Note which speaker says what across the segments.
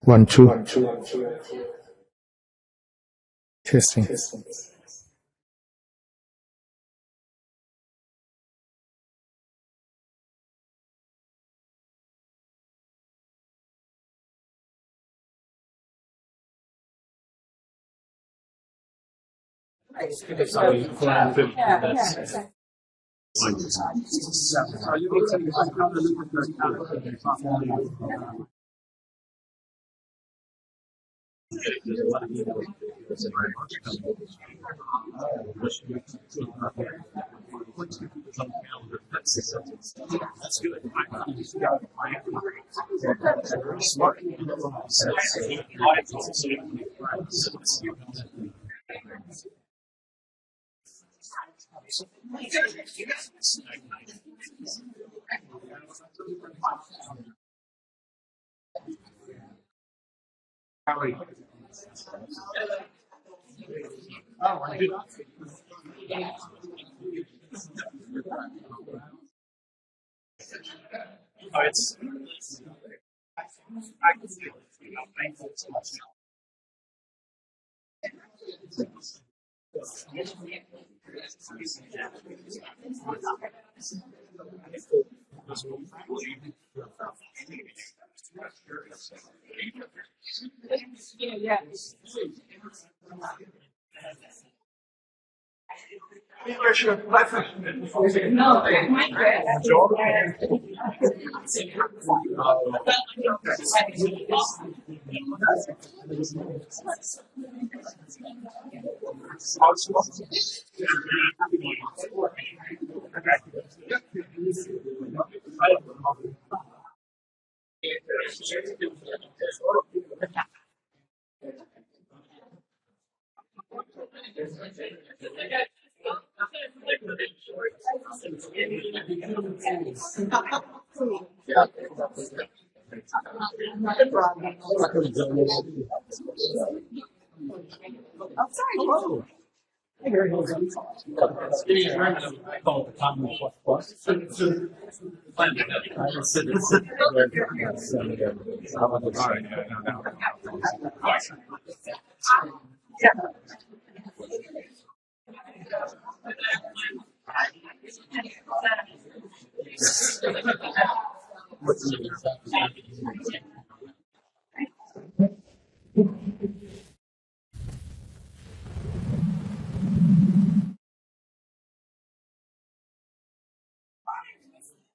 Speaker 1: 1, 2. Testing.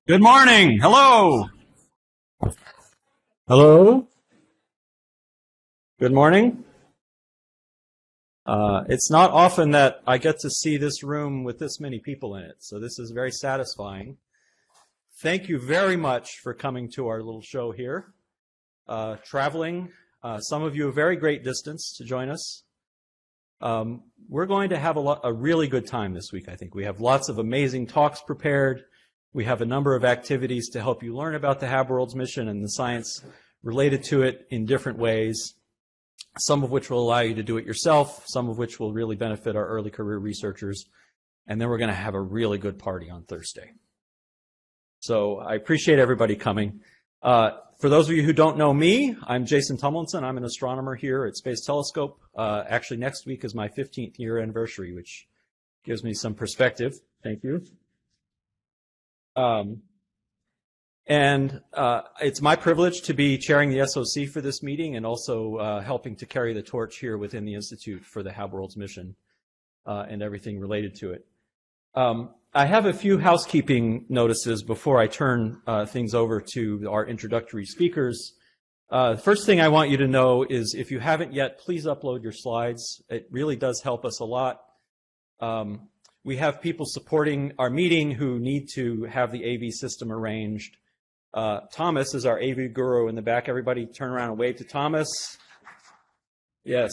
Speaker 2: Good morning. Hello.
Speaker 1: Hello?
Speaker 2: Good morning. It's not often that I get to see this room with this many people in it, so this is very satisfying. Thank you very much for coming to our little show here. Traveling, some of you a very great distance to join us. We're going to have a really good time this week, I think. We have lots of amazing talks prepared. We have a number of activities to help you learn about the HabWorld's mission and the science related to it in different ways, some of which will allow you to do it yourself, some of which will really benefit our early career researchers, and then we're going to have a really good party on Thursday. So I appreciate everybody coming. For those of you who don't know me, I'm Jason Tumlinson. I'm an astronomer here at Space Telescope. Actually, next week is my 15th year anniversary, which gives me some perspective. Thank you. It's my privilege to be chairing the SOC for this meeting and also helping to carry the torch here within the Institute for the HabWorld's mission and everything related to it. I have a few housekeeping notices before I turn things over to our introductory speakers. The first thing I want you to know is if you haven't yet, please upload your slides. It really does help us a lot. We have people supporting our meeting who need to have the AV system arranged. Thomas is our AV guru in the back. Everybody turn around and wave to Thomas. Yes.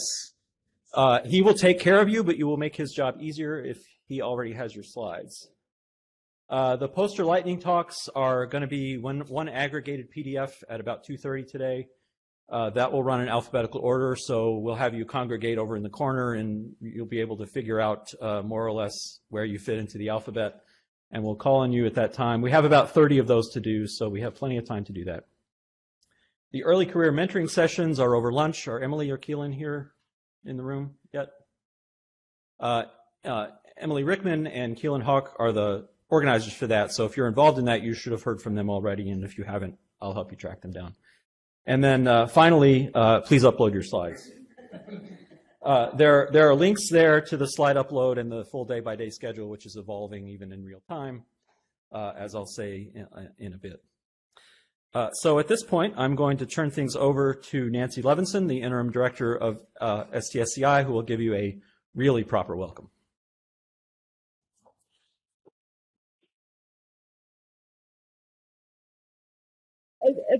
Speaker 2: He will take care of you, but you will make his job easier if he already has your slides. The poster lightning talks are going to be one aggregated PDF at about 2:30 today. That will run in alphabetical order, so we'll have you congregate over in the corner, and you'll be able to figure out more or less where you fit into the alphabet, and we'll call on you at that time. We have about 30 of those to do, so we have plenty of time to do that. The early career mentoring sessions are over lunch. Are Emily or Keelan here in the room yet? Emily Rickman and Keelan Hawk are the organizers for that, so if you're involved in that, you should have heard from them already, and if you haven't, I'll help you track them down. And then finally, please upload your slides. There are links there to the slide upload and the full day-by-day schedule, which is evolving even in real time, as I'll say in a bit. So at this point, I'm going to turn things over to Nancy Levinson, the Interim Director of STSCI, who will give you a really proper welcome.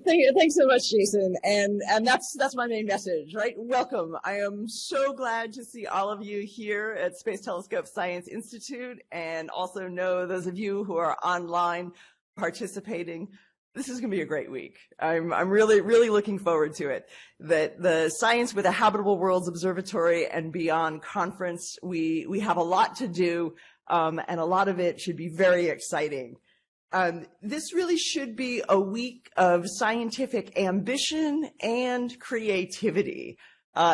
Speaker 3: Thanks so much, Jason. And that's my main message, right? Welcome. I am so glad to see all of you here at Space Telescope Science Institute, and also know those of you who are online participating. This is going to be a great week. I'm really looking forward to it. That the Science with a Habitable Worlds Observatory and Beyond conference, we have a lot to do, and a lot of it should be very exciting. This really should be a week of scientific ambition and creativity.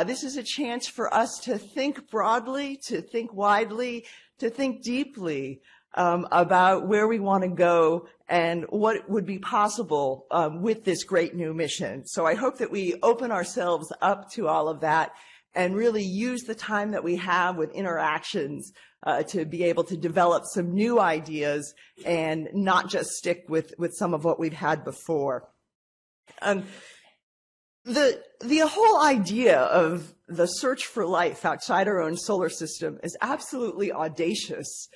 Speaker 3: This is a chance for us to think broadly, to think widely, to think deeply about where we want to go and what would be possible with this great new mission. So I hope that we open ourselves up to all of that and really use the time that we have with interactions to be able to develop some new ideas and not just stick with some of what we've had before. The whole idea of the search for life outside our own solar system is absolutely audacious.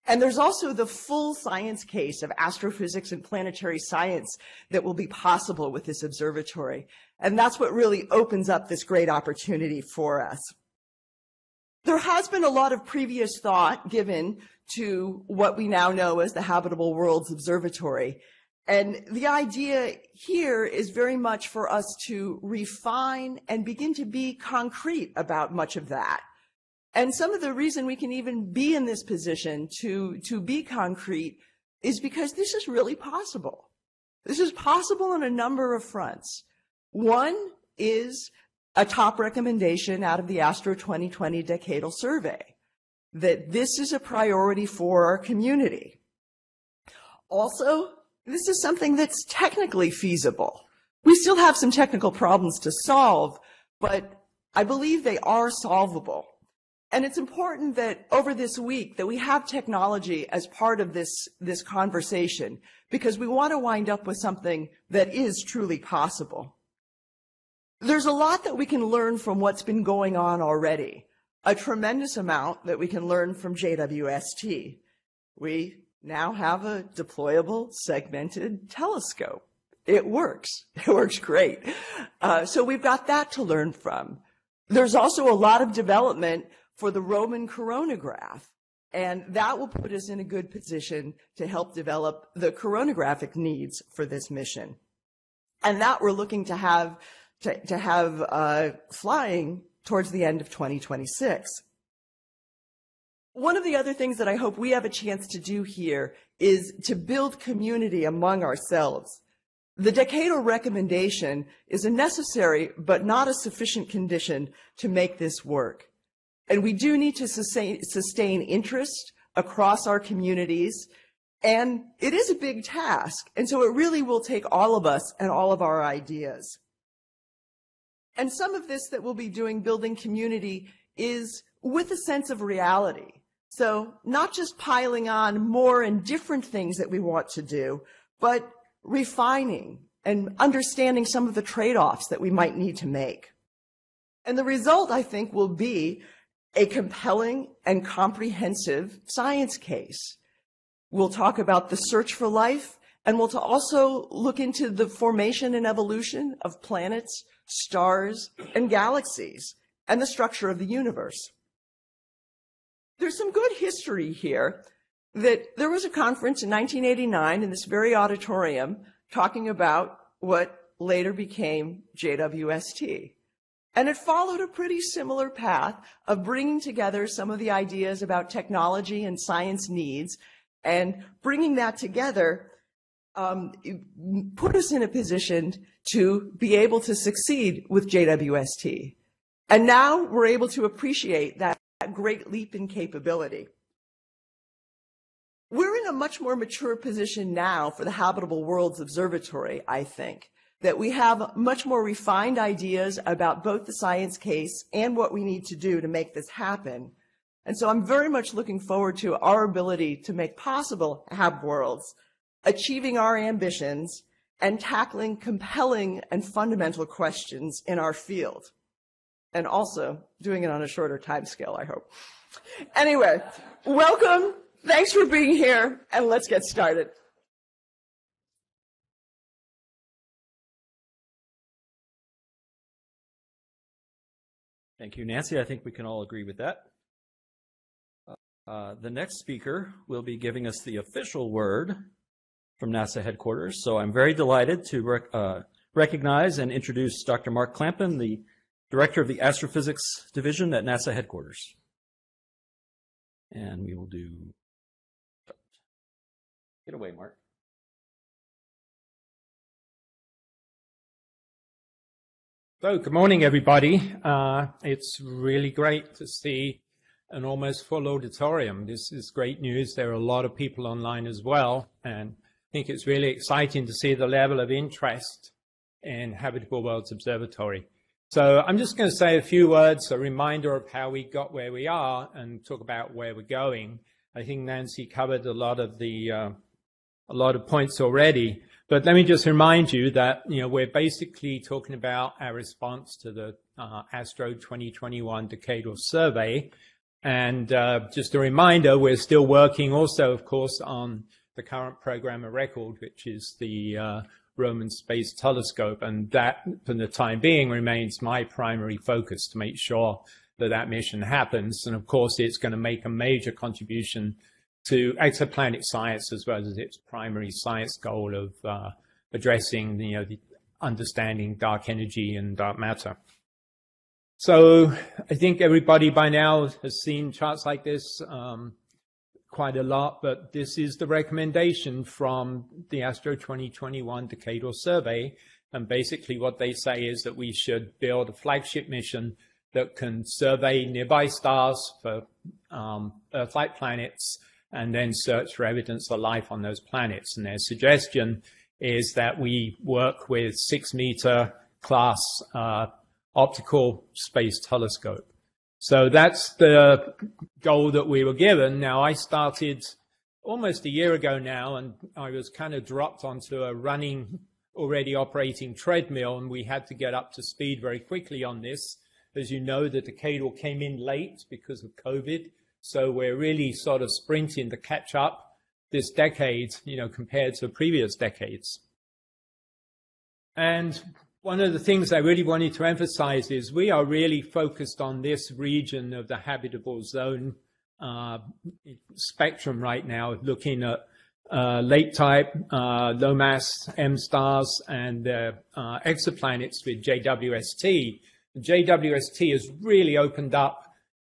Speaker 3: And there's also the full science case of astrophysics and planetary science that will be possible with this observatory. And that's what really opens up this great opportunity for us. There has been a lot of previous thought given to what we now know as the Habitable Worlds Observatory. And the idea here is very much for us to refine and begin to be concrete about much of that. And some of the reason we can even be in this position to be concrete is because this is really possible. This is possible on a number of fronts. One is a top recommendation out of the Astro 2020 Decadal Survey, that this is a priority for our community. Also, this is something that's technically feasible. We still have some technical problems to solve, but I believe they are solvable. And it's important that over this week that we have technology as part of this conversation, because we want to wind up with something that is truly possible. There's a lot that we can learn from what's been going on already. A tremendous amount that we can learn from JWST. We now have a deployable segmented telescope. It works. It works great. So we've got that to learn from. There's also a lot of development for the Roman coronagraph, and that will put us in a good position to help develop the coronagraphic needs for this mission. And that we're looking to have flying towards the end of 2026. One of the other things that I hope we have a chance to do here is to build community among ourselves. The decadal recommendation is a necessary but not a sufficient condition to make this work. And we do need to sustain interest across our communities. And it is a big task. And so it really will take all of us and all of our ideas. And some of this that we'll be doing, building community, is with a sense of reality. So not just piling on more and different things that we want to do, but refining and understanding some of the trade-offs that we might need to make. And the result, I think, will be a compelling and comprehensive science case. We'll talk about the search for life, and we'll also look into the formation and evolution of planets, stars, and galaxies, and the structure of the universe. There's some good history here that there was a conference in 1989 in this very auditorium talking about what later became JWST. And it followed a pretty similar path of bringing together some of the ideas about technology and science needs, and bringing that together put us in a position to be able to succeed with JWST. And now we're able to appreciate that great leap in capability. We're in a much more mature position now for the Habitable Worlds Observatory, I think, that we have much more refined ideas about both the science case and what we need to do to make this happen. And so I'm very much looking forward to our ability to make possible Hab Worlds, achieving our ambitions, and tackling compelling and fundamental questions in our field. And also doing it on a shorter time scale, I hope. Anyway, welcome. Thanks for being here, and let's get started.
Speaker 2: Thank you, Nancy. I think we can all agree with that. The next speaker will be giving us the official word from NASA headquarters. So I'm very delighted to recognize and introduce Dr. Mark Clampin, the Director of the Astrophysics Division at NASA headquarters. And we will do... Get away, Mark.
Speaker 4: So, good morning, everybody. It's really great to see an almost full auditorium. This is great news. There are a lot of people online as well, and I think it's really exciting to see the level of interest in Habitable Worlds Observatory. So I'm just going to say a few words, a reminder of how we got where we are, and talk about where we're going. I think Nancy covered a lot of points already. But let me just remind you that, we're basically talking about our response to the ASTRO 2021 Decadal Survey. And just a reminder, we're still working also, of course, on the current program of record, which is the Roman Space Telescope. And that, for the time being, remains my primary focus to make sure that that mission happens. And of course, it's going to make a major contribution to exoplanet science, as well as its primary science goal of addressing the understanding dark energy and dark matter. So I think everybody by now has seen charts like this quite a lot, but this is the recommendation from the ASTRO 2021 Decadal Survey. And basically what they say is that we should build a flagship mission that can survey nearby stars for Earth-like planets, and then search for evidence of life on those planets. And their suggestion is that we work with 6-meter class optical space telescope. So that's the goal that we were given. Now, I started almost a year ago now, and I was kind of dropped onto a running, already operating treadmill, and we had to get up to speed very quickly on this. As you know, the Decadal came in late because of COVID. So we're really sort of sprinting to catch up this decade, compared to previous decades. And one of the things I really wanted to emphasize is we are really focused on this region of the habitable zone spectrum right now, looking at late type, low mass M stars, and exoplanets with JWST. JWST has really opened up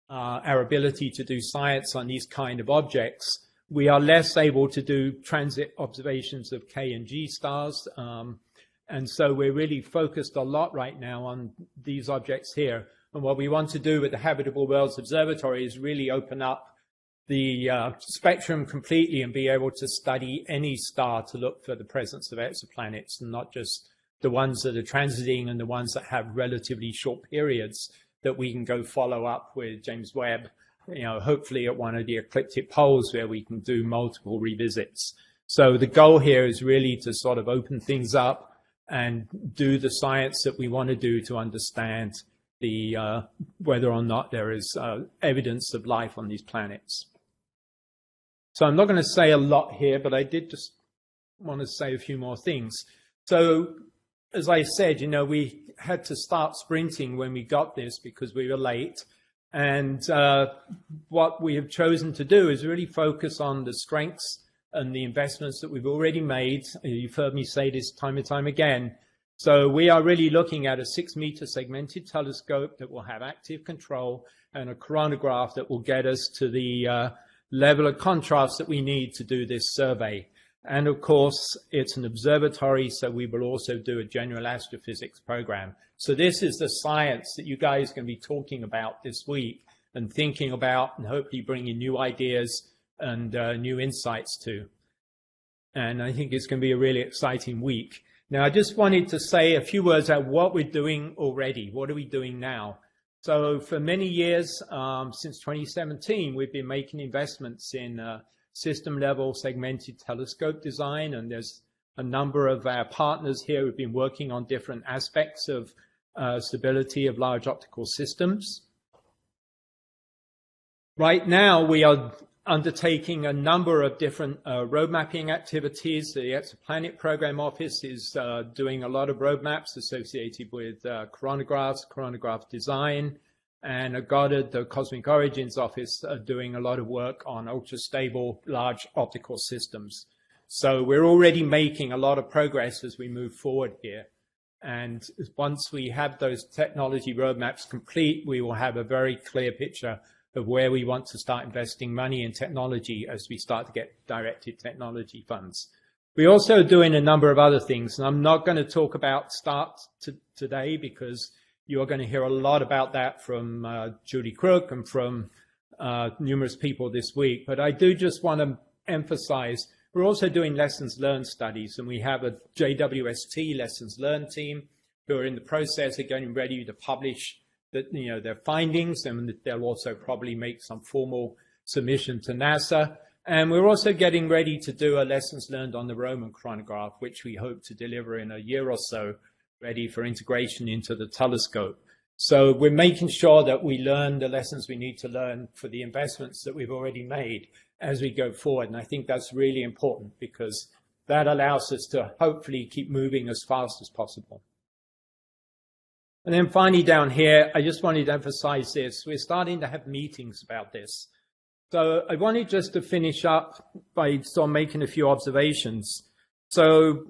Speaker 4: our ability to do science on these kind of objects. We are less able to do transit observations of K and G stars. And so we're really focused a lot right now on these objects here. And what we want to do with the Habitable Worlds Observatory is really open up the spectrum completely and be able to study any star to look for the presence of exoplanets, and not just the ones that are transiting and the ones that have relatively short periods that we can go follow up with James Webb, hopefully at one of the ecliptic poles where we can do multiple revisits. So the goal here is really to sort of open things up and do the science that we want to do to understand the whether or not there is evidence of life on these planets. So I'm not going to say a lot here, but I did just want to say a few more things. So as I said, we had to start sprinting when we got this because we were late. And what we have chosen to do is really focus on the strengths and the investments that we've already made. You've heard me say this time and time again. So we are really looking at a 6-meter segmented telescope that will have active control and a coronagraph that will get us to the level of contrast that we need to do this survey. And of course, it's an observatory, so we will also do a general astrophysics program. So this is the science that you guys are going to be talking about this week and thinking about, and hopefully bringing new ideas and new insights to. And I think it's going to be a really exciting week. Now, I just wanted to say a few words about what we're doing already. What are we doing now? So for many years, since 2017, we've been making investments in system-level segmented telescope design, and there's a number of our partners here who've been working on different aspects of stability of large optical systems. Right now, we are undertaking a number of different road mapping activities. The Exoplanet Program Office is doing a lot of road maps associated with coronagraphs, coronagraph design, and at Goddard, the Cosmic Origins Office are doing a lot of work on ultra-stable large optical systems. So we're already making a lot of progress as we move forward here. And once we have those technology roadmaps complete, we will have a very clear picture of where we want to start investing money in technology as we start to get directed technology funds. We're also doing a number of other things, and I'm not going to talk about START today because you are going to hear a lot about that from Judy Crook and from numerous people this week. But I do just want to emphasize, we're also doing lessons learned studies, and we have a JWST lessons learned team who are in the process of getting ready to publish their findings, and they'll also probably make some formal submission to NASA. And we're also getting ready to do a lessons learned on the Roman coronagraph, which we hope to deliver in a year or so, ready for integration into the telescope. So we're making sure that we learn the lessons we need to learn for the investments that we've already made as we go forward. And I think that's really important because that allows us to hopefully keep moving as fast as possible. And then finally down here, I just wanted to emphasize this. We're starting to have meetings about this. So I wanted just to finish up by sort of making a few observations. So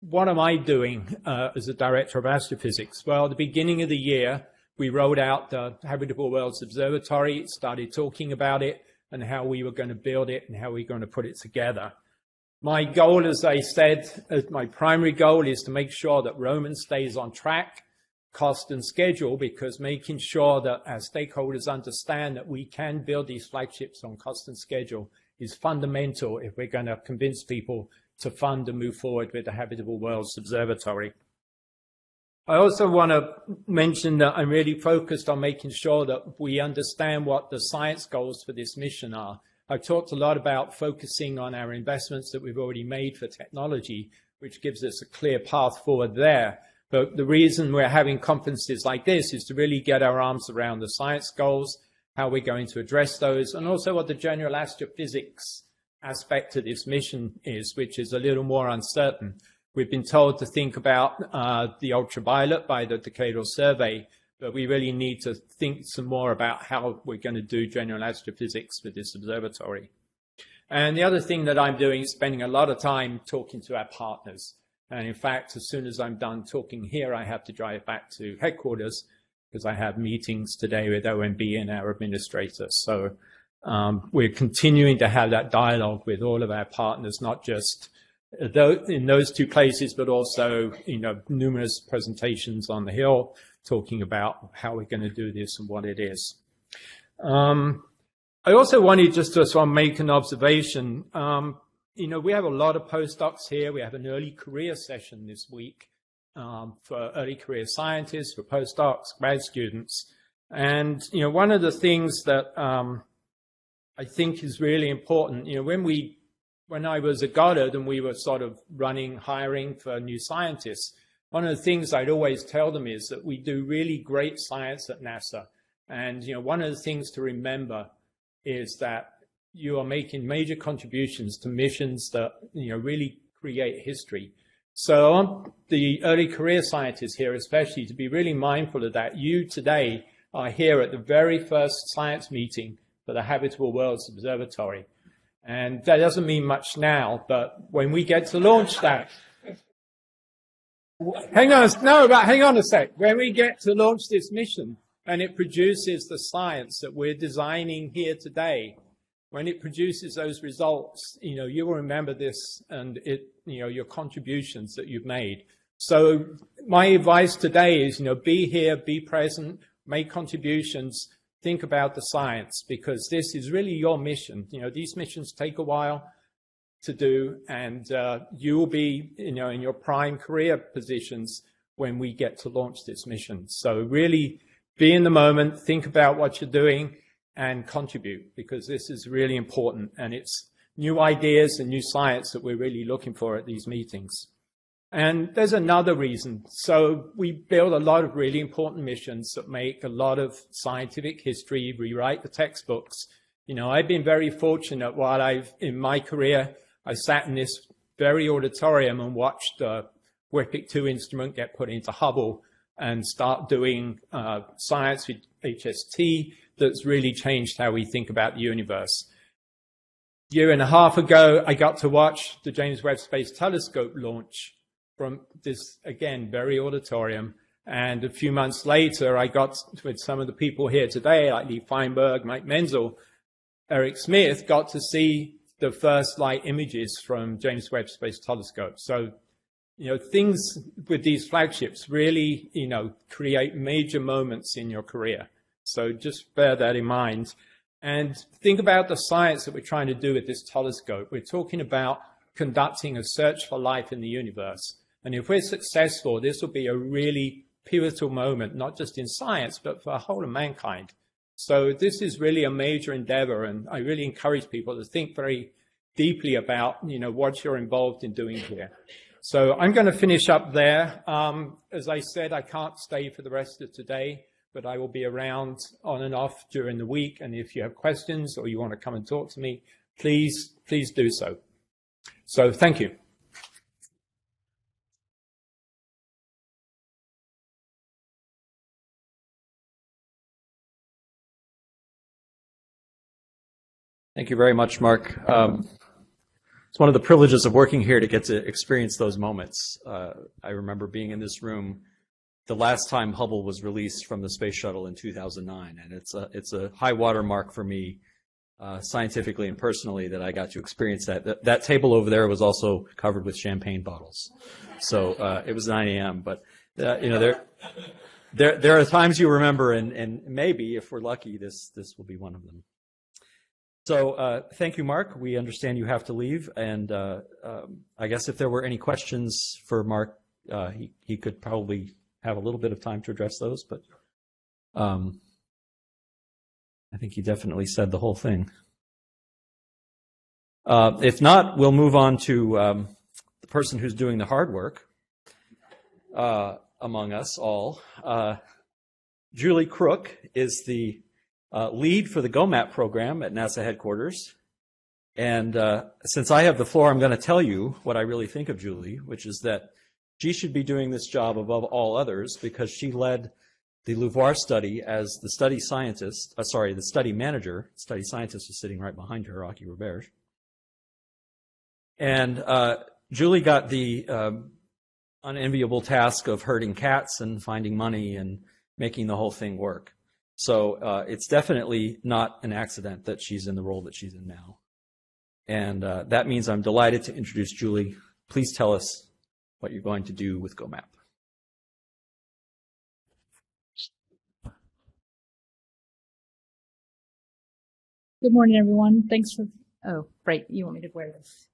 Speaker 4: what am I doing as a director of astrophysics? Well, at the beginning of the year, we rolled out the Habitable Worlds Observatory, started talking about it and how we were going to build it and how we were going to put it together. My goal, as I said, my primary goal is to make sure that Roman stays on track, cost and schedule, because making sure that our stakeholders understand that we can build these flagships on cost and schedule is fundamental if we're going to convince people to fund and move forward with the Habitable Worlds Observatory. I also want to mention that I'm really focused on making sure that we understand what the science goals for this mission are. I've talked a lot about focusing on our investments that we've already made for technology, which gives us a clear path forward there. But the reason we're having conferences like this is to really get our arms around the science goals, how we're going to address those, and also what the general astrophysics aspect of this mission is, which is a little more uncertain. We've been told to think about the ultraviolet by the Decadal Survey, but we really need to think some more about how we're going to do general astrophysics with this observatory. And the other thing that I'm doing is spending a lot of time talking to our partners. And in fact, as soon as I'm done talking here, I have to drive back to headquarters because I have meetings today with OMB and our administrators. So we're continuing to have that dialogue with all of our partners, not just in those two places, but also, numerous presentations on the Hill talking about how we're going to do this and what it is. I also wanted just to sort of make an observation. We have a lot of postdocs here. We have an early career session this week for early career scientists, for postdocs, grad students. And, one of the things that I think is really important, when I was at Goddard and we were sort of hiring for new scientists, one of the things I'd always tell them is that we do really great science at NASA. And, one of the things to remember is that you are making major contributions to missions that, really create history. So I want the early career scientists here, especially, to be really mindful of that. You today are here at the very first science meeting for the Habitable Worlds Observatory. And that doesn't mean much now, but when we get to launch that, Hang on, no, but hang on a sec. When we get to launch this mission and it produces the science that we're designing here today, when it produces those results, you will remember this and your contributions that you've made. So my advice today is, be here, be present, make contributions, think about the science, because this is really your mission. These missions take a while to do, and you will be, in your prime career positions when we get to launch this mission. So really be in the moment, think about what you're doing, and contribute, because this is really important, and it's new ideas and new science that we're really looking for at these meetings. And there's another reason. So we build a lot of really important missions that make a lot of scientific history, rewrite the textbooks. I've been very fortunate while in my career, I sat in this very auditorium and watched the WIPIC 2 instrument get put into Hubble and start doing science with HST that's really changed how we think about the universe. A year and a half ago, I got to watch the James Webb Space Telescope launch from this, again, very auditorium. And a few months later, I got with some of the people here today, like Lee Feinberg, Mike Menzel, Eric Smith, got to see the first light images from James Webb Space Telescope. So, things with these flagships really, create major moments in your career. So just bear that in mind. And think about the science that we're trying to do with this telescope. We're talking about conducting a search for life in the universe. And if we're successful, this will be a really pivotal moment, not just in science, but for the whole of mankind. So this is really a major endeavor, and I really encourage people to think very deeply about, what you're involved in doing here. So I'm going to finish up there. As I said, I can't stay for the rest of today, but I will be around on and off during the week. And if you have questions or you want to come and talk to me, please do so. So thank you.
Speaker 2: Thank you very much, Mark. It's one of the privileges of working here to get to experience those moments. I remember being in this room the last time Hubble was released from the space shuttle in 2009, and it's a high water mark for me, scientifically and personally, that I got to experience that. That table over there was also covered with champagne bottles, so it was 9 a.m. But there are times you remember, and maybe if we're lucky, this will be one of them. So thank you, Mark. We understand you have to leave, and I guess if there were any questions for Mark, he could probably have a little bit of time to address those, but I think he definitely said the whole thing. If not, we'll move on to the person who's doing the hard work among us all. Julie Crook is the lead for the GOMAP program at NASA headquarters. And since I have the floor, I'm going to tell you what I really think of Julie, which is that she should be doing this job above all others because she led the LUVOIR study as the study scientist, the study manager. Study scientist is sitting right behind her, Aki Roberge. And Julie got the unenviable task of herding cats and finding money and making the whole thing work. So it's definitely not an accident that she's in the role that she's in now. And that means I'm delighted to introduce Julie. Please tell us what you're going to do with GOMAP.
Speaker 5: Good morning, everyone. Thanks for, oh, right, you want me to wear this?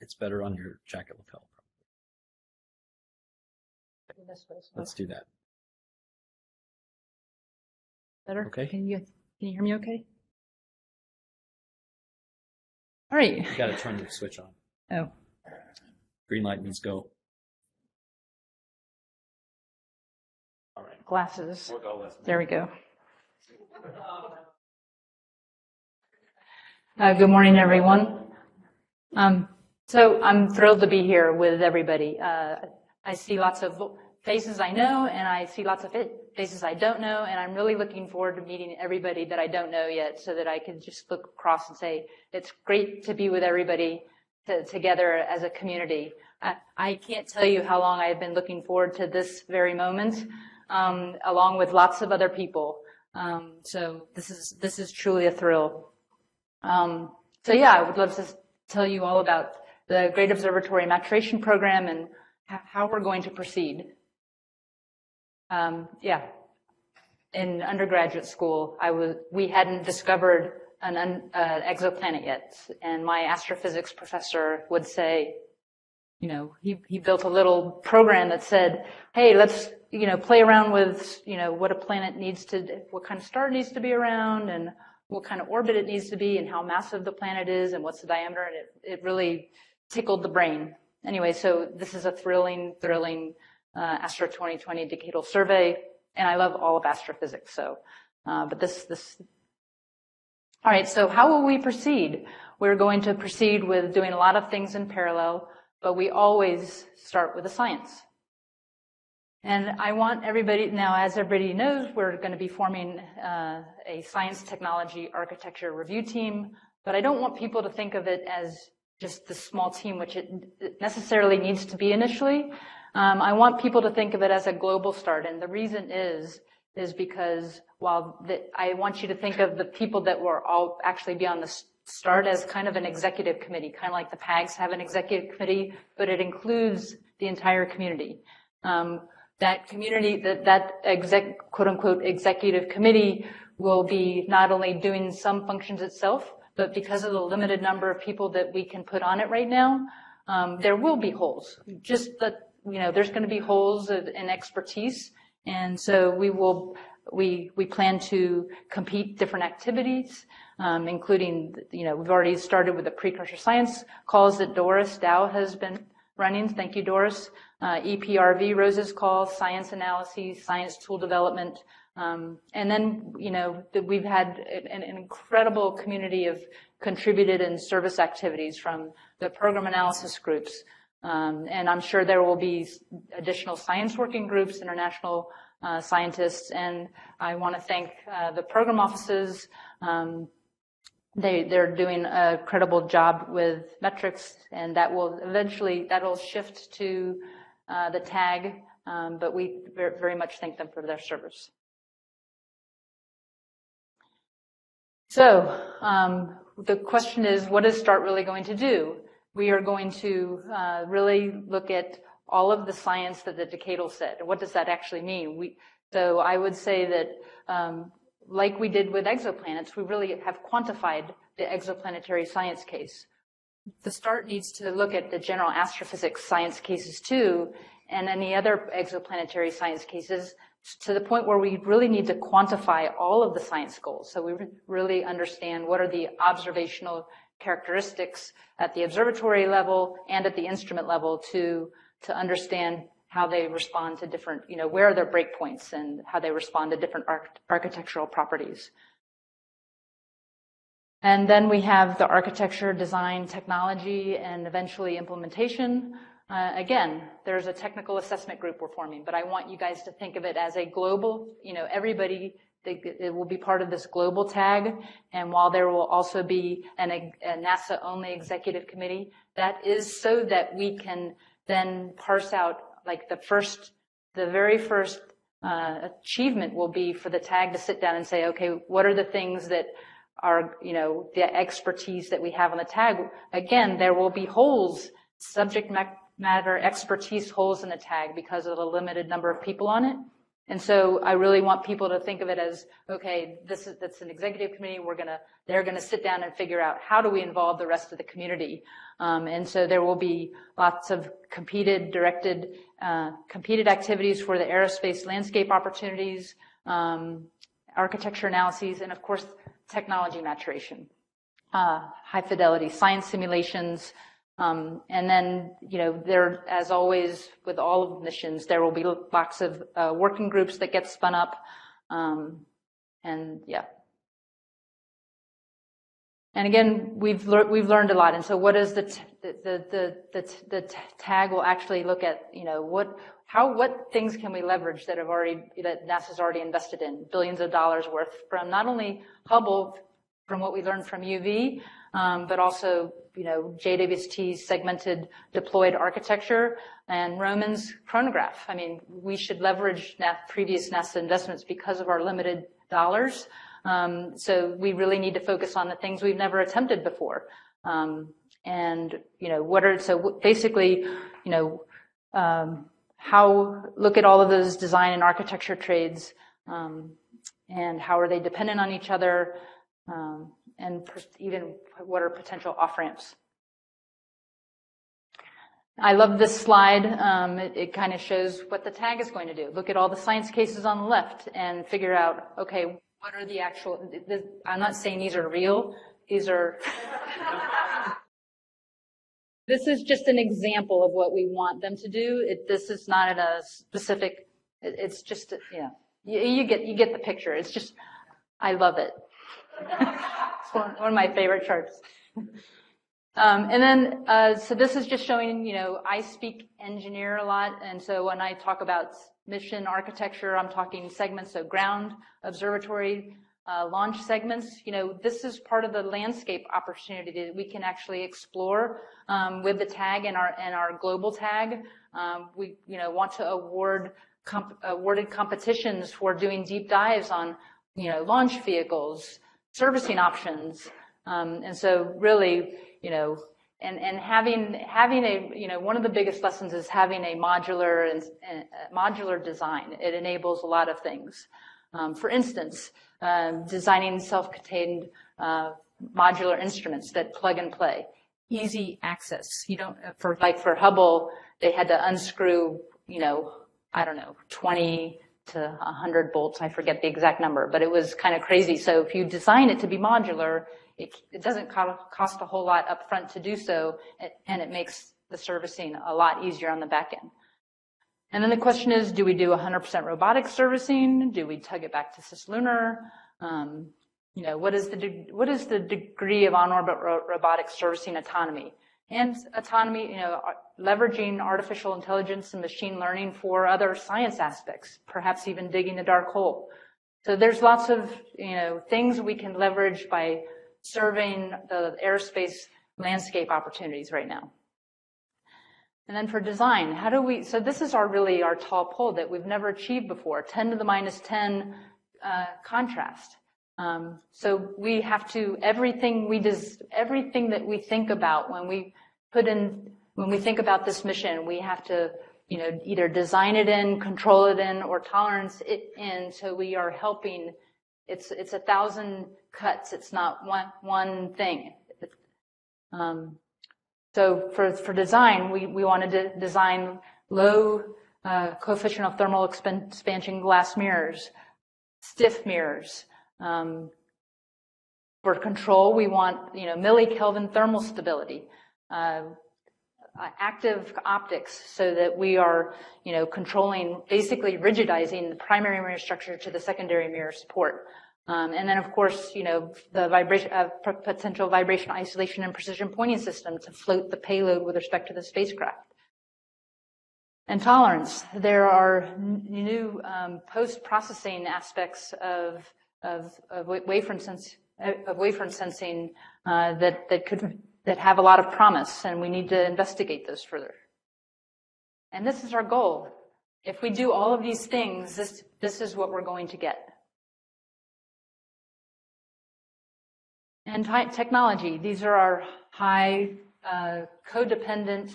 Speaker 2: It's better on your jacket lapel. Let's do that.
Speaker 5: Better?
Speaker 2: Okay.
Speaker 5: Can you hear me okay? All right.
Speaker 2: You got to turn the switch on.
Speaker 5: Oh.
Speaker 2: Green light means go. All right.
Speaker 5: Glasses.
Speaker 2: We'll go with.
Speaker 5: There we go. Good morning, everyone. So I'm thrilled to be here with everybody. I see lots of faces I know, and I see lots of faces I don't know, and I'm really looking forward to meeting everybody that I don't know yet, so that I can just look across and say, it's great to be with everybody together as a community. I can't tell you how long I've been looking forward to this very moment, along with lots of other people. So this is truly a thrill. So yeah, I would love to tell you all about the Great Observatory Maturation Program and how we're going to proceed. Yeah, in undergraduate school, we hadn't discovered an exoplanet yet, and my astrophysics professor would say, you know, he built a little program that said, hey, let's, you know, play around with, you know, what a planet needs to, what kind of star it needs to be around, and what kind of orbit it needs to be, and how massive the planet is, and what's the diameter, and it really tickled the brain. Anyway, so this is a thrilling Astro 2020 decadal survey, and I love all of astrophysics, so, but all right, so how will we proceed? We're going to proceed with doing a lot of things in parallel, but we always start with the science. And I want everybody, now as everybody knows, we're going to be forming a science technology architecture review team, but I don't want people to think of it as just this small team, which it necessarily needs to be initially. I want people to think of it as a global start, and the reason is because I want you to think of the people that will all actually be on the start as kind of an executive committee, kind of like the PAGs have an executive committee, but it includes the entire community. That community, that quote unquote executive committee will be not only doing some functions itself, but because of the limited number of people that we can put on it right now, there will be holes. Just that, you know, there's going to be holes in expertise, and so we plan to compete different activities, including, you know, we've already started with the precursor science calls that Doris Dow has been running. Thank you, Doris. EPRV, Rose's call, science analyses, science tool development. And then, you know, we've had an incredible community of contributed and service activities from the program analysis groups. And I'm sure there will be additional science working groups, international scientists, and I want to thank the program offices. They're doing a credible job with metrics, and that'll shift to the tag, but we very much thank them for their service. So the question is, what is START really going to do? We are going to really look at all of the science that the decadal said. What does that actually mean? So I would say that like we did with exoplanets, we really have quantified the exoplanetary science case. The START needs to look at the general astrophysics science cases too, and any other exoplanetary science cases, to the point where we really need to quantify all of the science goals. So we really understand what are the observational characteristics at the observatory level and at the instrument level to understand how they respond to different, you know, where are their breakpoints and how they respond to different architectural properties. And then we have the architecture, design, technology, and eventually implementation. Again, there's a technical assessment group we're forming, but I want you guys to think of it as a global, you know, everybody, it will be part of this global tag. And while there will also be a NASA-only executive committee, that is so that we can then parse out, like the very first achievement will be for the tag to sit down and say, okay, what are the things that are, you know, the expertise that we have on the tag? Again, there will be holes, subject matter expertise holes in the tag because of the limited number of people on it. And so I really want people to think of it as, okay, that's an executive committee. They're gonna sit down and figure out how do we involve the rest of the community. And so there will be lots of competed activities for the aerospace landscape opportunities, architecture analyses, and of course, technology maturation, high fidelity science simulations. And then, you know, there, as always with all of the missions, there will be lots of working groups that get spun up. And yeah. And again, we've learned a lot. And so what is the tag will actually look at, what things can we leverage that NASA's already invested in, billions of dollars worth, from not only Hubble, from what we learned from UV, but also, JWST's segmented deployed architecture and Roman's chronograph. I mean, we should leverage previous NASA investments because of our limited dollars. So we really need to focus on the things we've never attempted before. Basically, look at all of those design and architecture trades, and how are they dependent on each other, and even what are potential off-ramps. I love this slide. It kind of shows what the tag is going to do. Look at all the science cases on the left and figure out, okay, what are the actual, I'm not saying these are real, these are, this is just an example of what we want them to do. This is not in a specific, it's just, you get the picture. It's just, I love it. It's one of my favorite charts. So this is just showing, I speak engineer a lot, and so when I talk about mission architecture, I'm talking segments, so ground, observatory, launch segments. This is part of the landscape opportunity that we can actually explore with the tag and our global tag. We, want to awarded competitions for doing deep dives on, launch vehicles, servicing options, and so really, and having a, one of the biggest lessons is having a modular design. It enables a lot of things. For instance, designing self-contained modular instruments that plug and play, easy access. You don't, for Hubble, they had to unscrew, 20 to 100 bolts. I forget the exact number, but it was kind of crazy. So if you design it to be modular, it doesn't cost a whole lot up front to do so, and it makes the servicing a lot easier on the back end. And then the question is, do we do 100% robotic servicing? Do we tug it back to cislunar? What is the degree of on-orbit robotic servicing autonomy? And autonomy, leveraging artificial intelligence and machine learning for other science aspects, perhaps even digging the dark hole. So there's lots of, things we can leverage by serving the aerospace landscape opportunities right now. And then for design, so this is our tall pole that we've never achieved before, 10 to the minus 10 contrast. So we have to, everything that we think about when we think about this mission, we have to, either design it in, control it in, or tolerance it in, so we are helping. It's 1,000 cuts. It's not one thing. So for design, we wanted to design low coefficient of thermal expansion glass mirrors, stiff mirrors. For control, we want, millikelvin thermal stability, active optics, so that we are, controlling, basically rigidizing the primary mirror structure to the secondary mirror support. And then, of course, the potential vibration isolation and precision pointing system to float the payload with respect to the spacecraft. And tolerance. There are new post-processing aspects of wavefront sensing that have a lot of promise, and we need to investigate those further. And this is our goal. If we do all of these things, this is what we're going to get. And technology. These are our high codependent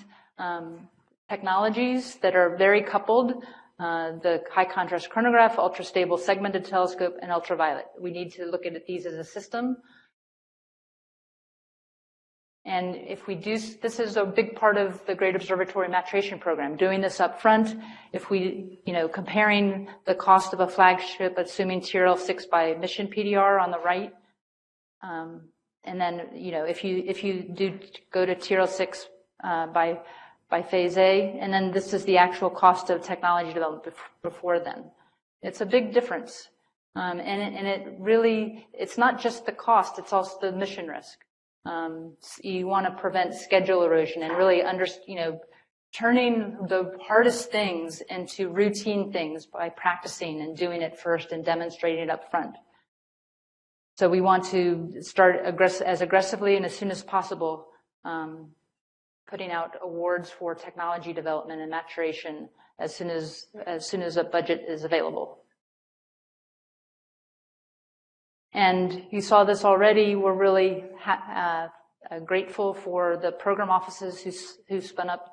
Speaker 5: technologies that are very coupled. The high contrast chronograph, ultra stable segmented telescope, and ultraviolet. We need to look at these as a system. And if we do, this is a big part of the Great Observatory Maturation Program, doing this up front. If we, comparing the cost of a flagship, assuming TRL-6 by mission PDR on the right, and then, if you do go to TRL-6 by phase A, and then this is the actual cost of technology development before then. It's a big difference. And it really, it's not just the cost, it's also the mission risk. You want to prevent schedule erosion and really turning the hardest things into routine things by practicing and doing it first and demonstrating it up front. So we want to start as aggressively and as soon as possible, putting out awards for technology development and maturation as soon as a budget is available. And you saw this already. We're really grateful for the program offices who spun up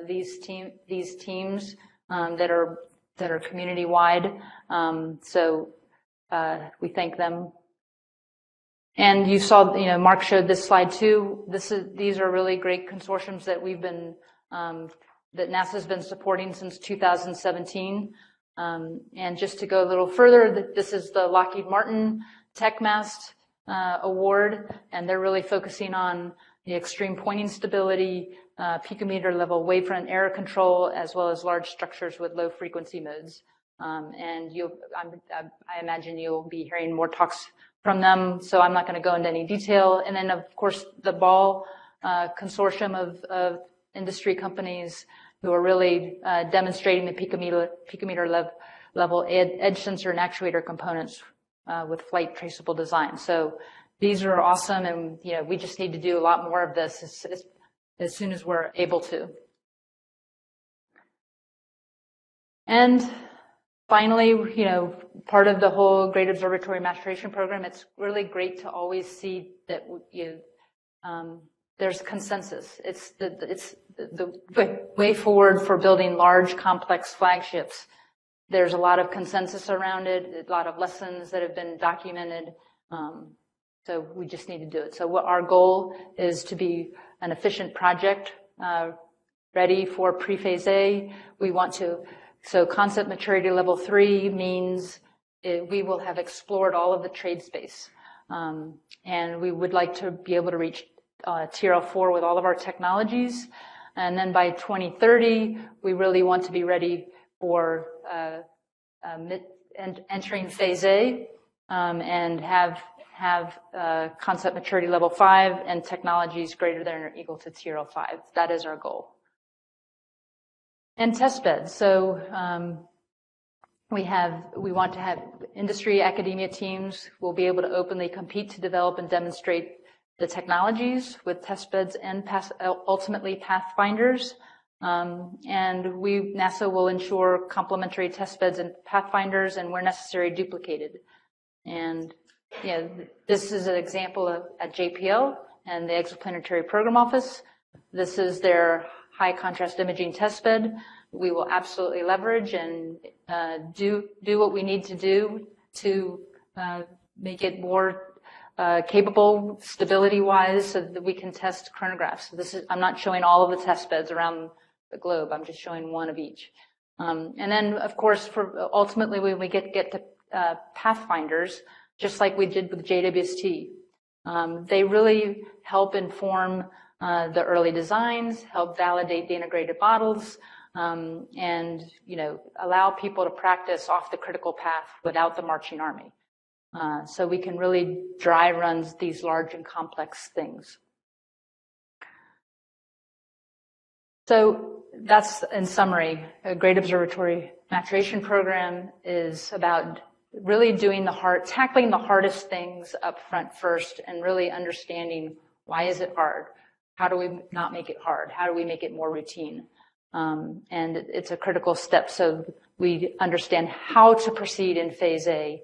Speaker 5: these teams that are community wide. So we thank them. And you saw, Mark showed this slide too. These are really great consortiums that that NASA's been supporting since 2017. And just to go a little further, this is the Lockheed Martin TechMast award, and they're really focusing on the extreme pointing stability, picometer level wavefront error control, as well as large structures with low frequency modes. And I imagine you'll be hearing more talks from them, so I'm not going to go into any detail. And then, of course, the BAL consortium of industry companies who are really demonstrating the picometer level edge sensor and actuator components with flight traceable design. So these are awesome, and we just need to do a lot more of this as soon as we're able to. And finally, part of the whole Great Observatory Maturation Program, it's really great to always see that there's consensus. It's the way forward for building large, complex flagships. There's a lot of consensus around it, a lot of lessons that have been documented. So we just need to do it. So our goal is to be an efficient project, ready for pre-phase A. So concept maturity level 3 means we will have explored all of the trade space. And we would like to be able to reach TRL4 with all of our technologies. And then by 2030, we really want to be ready for entering phase A and have concept maturity level 5 and technologies greater than or equal to TRL5. That is our goal. And test beds. So we want to have industry academia teams will be able to openly compete to develop and demonstrate the technologies with test beds and ultimately pathfinders. And NASA will ensure complementary test beds and pathfinders, and where necessary, duplicated. And this is an example at JPL and the Exoplanetary Program Office. This is their high contrast imaging test bed. We will absolutely leverage and do what we need to do to make it more capable stability-wise, so that we can test chronographs. So I'm not showing all of the test beds around the globe. I'm just showing one of each. And then, of course, ultimately when we get to pathfinders, just like we did with JWST, they really help inform the early designs, help validate the integrated models, and allow people to practice off the critical path without the marching army. So we can really dry run these large and complex things. So that's, in summary, a Great Observatory Maturation Program is about really tackling the hardest things up front first, and really understanding, why is it hard? How do we not make it hard? How do we make it more routine? And it's a critical step, so we understand how to proceed in phase A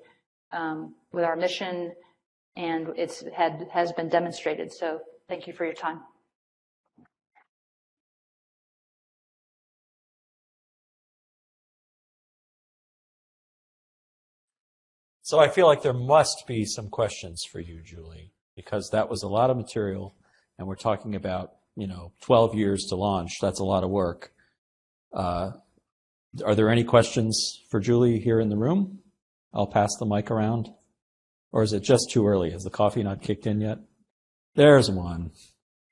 Speaker 5: with our mission, and has been demonstrated. So thank you for your time.
Speaker 2: So I feel like there must be some questions for you, Julie, because that was a lot of material, and we're talking about 12 years to launch. That's a lot of work. Are there any questions for Julie here in the room? I'll pass the mic around. Or is it just too early? Has the coffee not kicked in yet? There's one.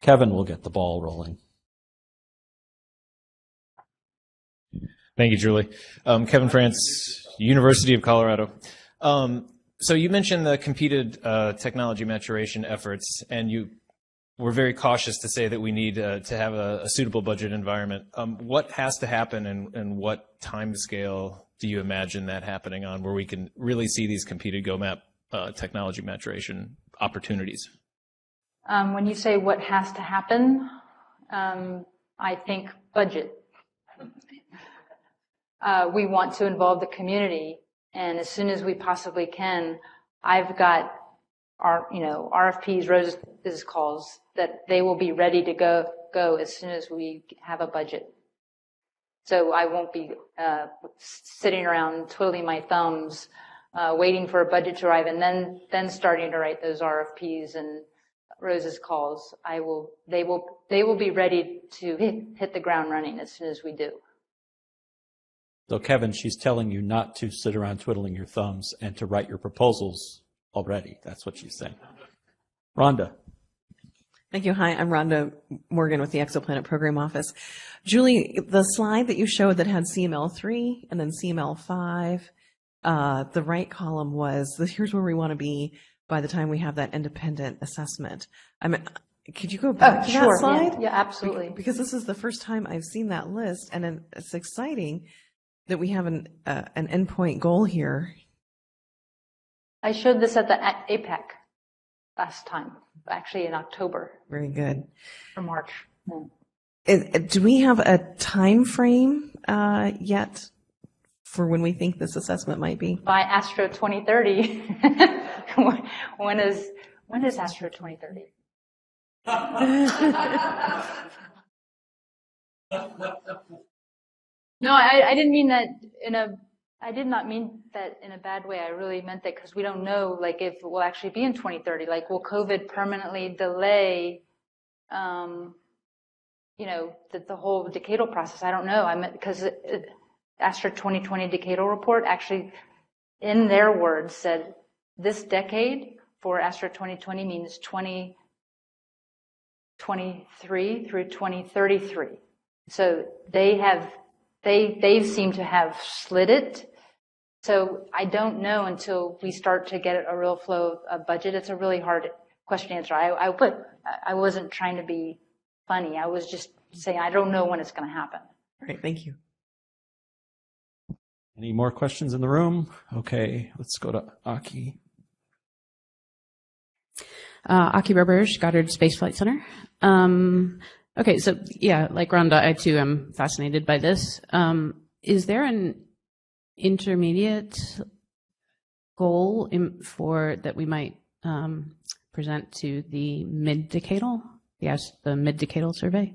Speaker 2: Kevin will get the ball rolling.
Speaker 6: Thank you, Julie. Kevin France, University of Colorado. So you mentioned the competed technology maturation efforts, and you we're very cautious to say that we need to have a suitable budget environment. What has to happen, and what time scale do you imagine that happening on, where we can really see these computed GoMap technology maturation opportunities?
Speaker 5: When you say what has to happen, I think budget. We want to involve the community, and as soon as we possibly can, I've got our, RFPs, Rose's calls, that they will be ready to go as soon as we have a budget. So I won't be sitting around twiddling my thumbs, waiting for a budget to arrive, and then starting to write those RFPs and Rose's calls. They will be ready to hit the ground running as soon as we do.
Speaker 2: So Kevin, she's telling you not to sit around twiddling your thumbs and to write your proposals already. That's what she's saying. Rhonda.
Speaker 7: Thank you. Hi, I'm Rhonda Morgan with the Exoplanet Program Office. Julie, the slide that you showed that had CML3 and then CML5, the right column was, here's where we want to be by the time we have that independent assessment. Could you go back to that slide?
Speaker 5: Yeah, absolutely.
Speaker 7: Because this is the first time I've seen that list, and it's exciting that we have an endpoint goal here.
Speaker 5: I showed this at the APEC last time, actually in October.
Speaker 7: Very good.
Speaker 5: Or March. Yeah.
Speaker 7: Do we have a time frame yet for when we think this assessment might be?
Speaker 5: By Astro 2030. When is Astro 2030? No, I didn't mean that I did not mean that in a bad way. I really meant that because we don't know, like, if it will actually be in 2030. Like, will COVID permanently delay, the whole decadal process? I don't know. I meant because Astro 2020 decadal report actually, in their words, said this decade for Astro 2020 means 2023 through 2033. So they seem to have slid it. So I don't know until we start to get a real flow of budget. It's a really hard question to answer. I wasn't trying to be funny. I was just saying I don't know when it's going to happen.
Speaker 7: All right, thank you.
Speaker 2: Any more questions in the room? Okay, let's go to Aki.
Speaker 8: Aki Berberge, Goddard Space Flight Center. Okay, so yeah, like Rhonda, I too am fascinated by this. Is there an intermediate goal that we might present to the mid-decadal? Yes, the mid-decadal survey.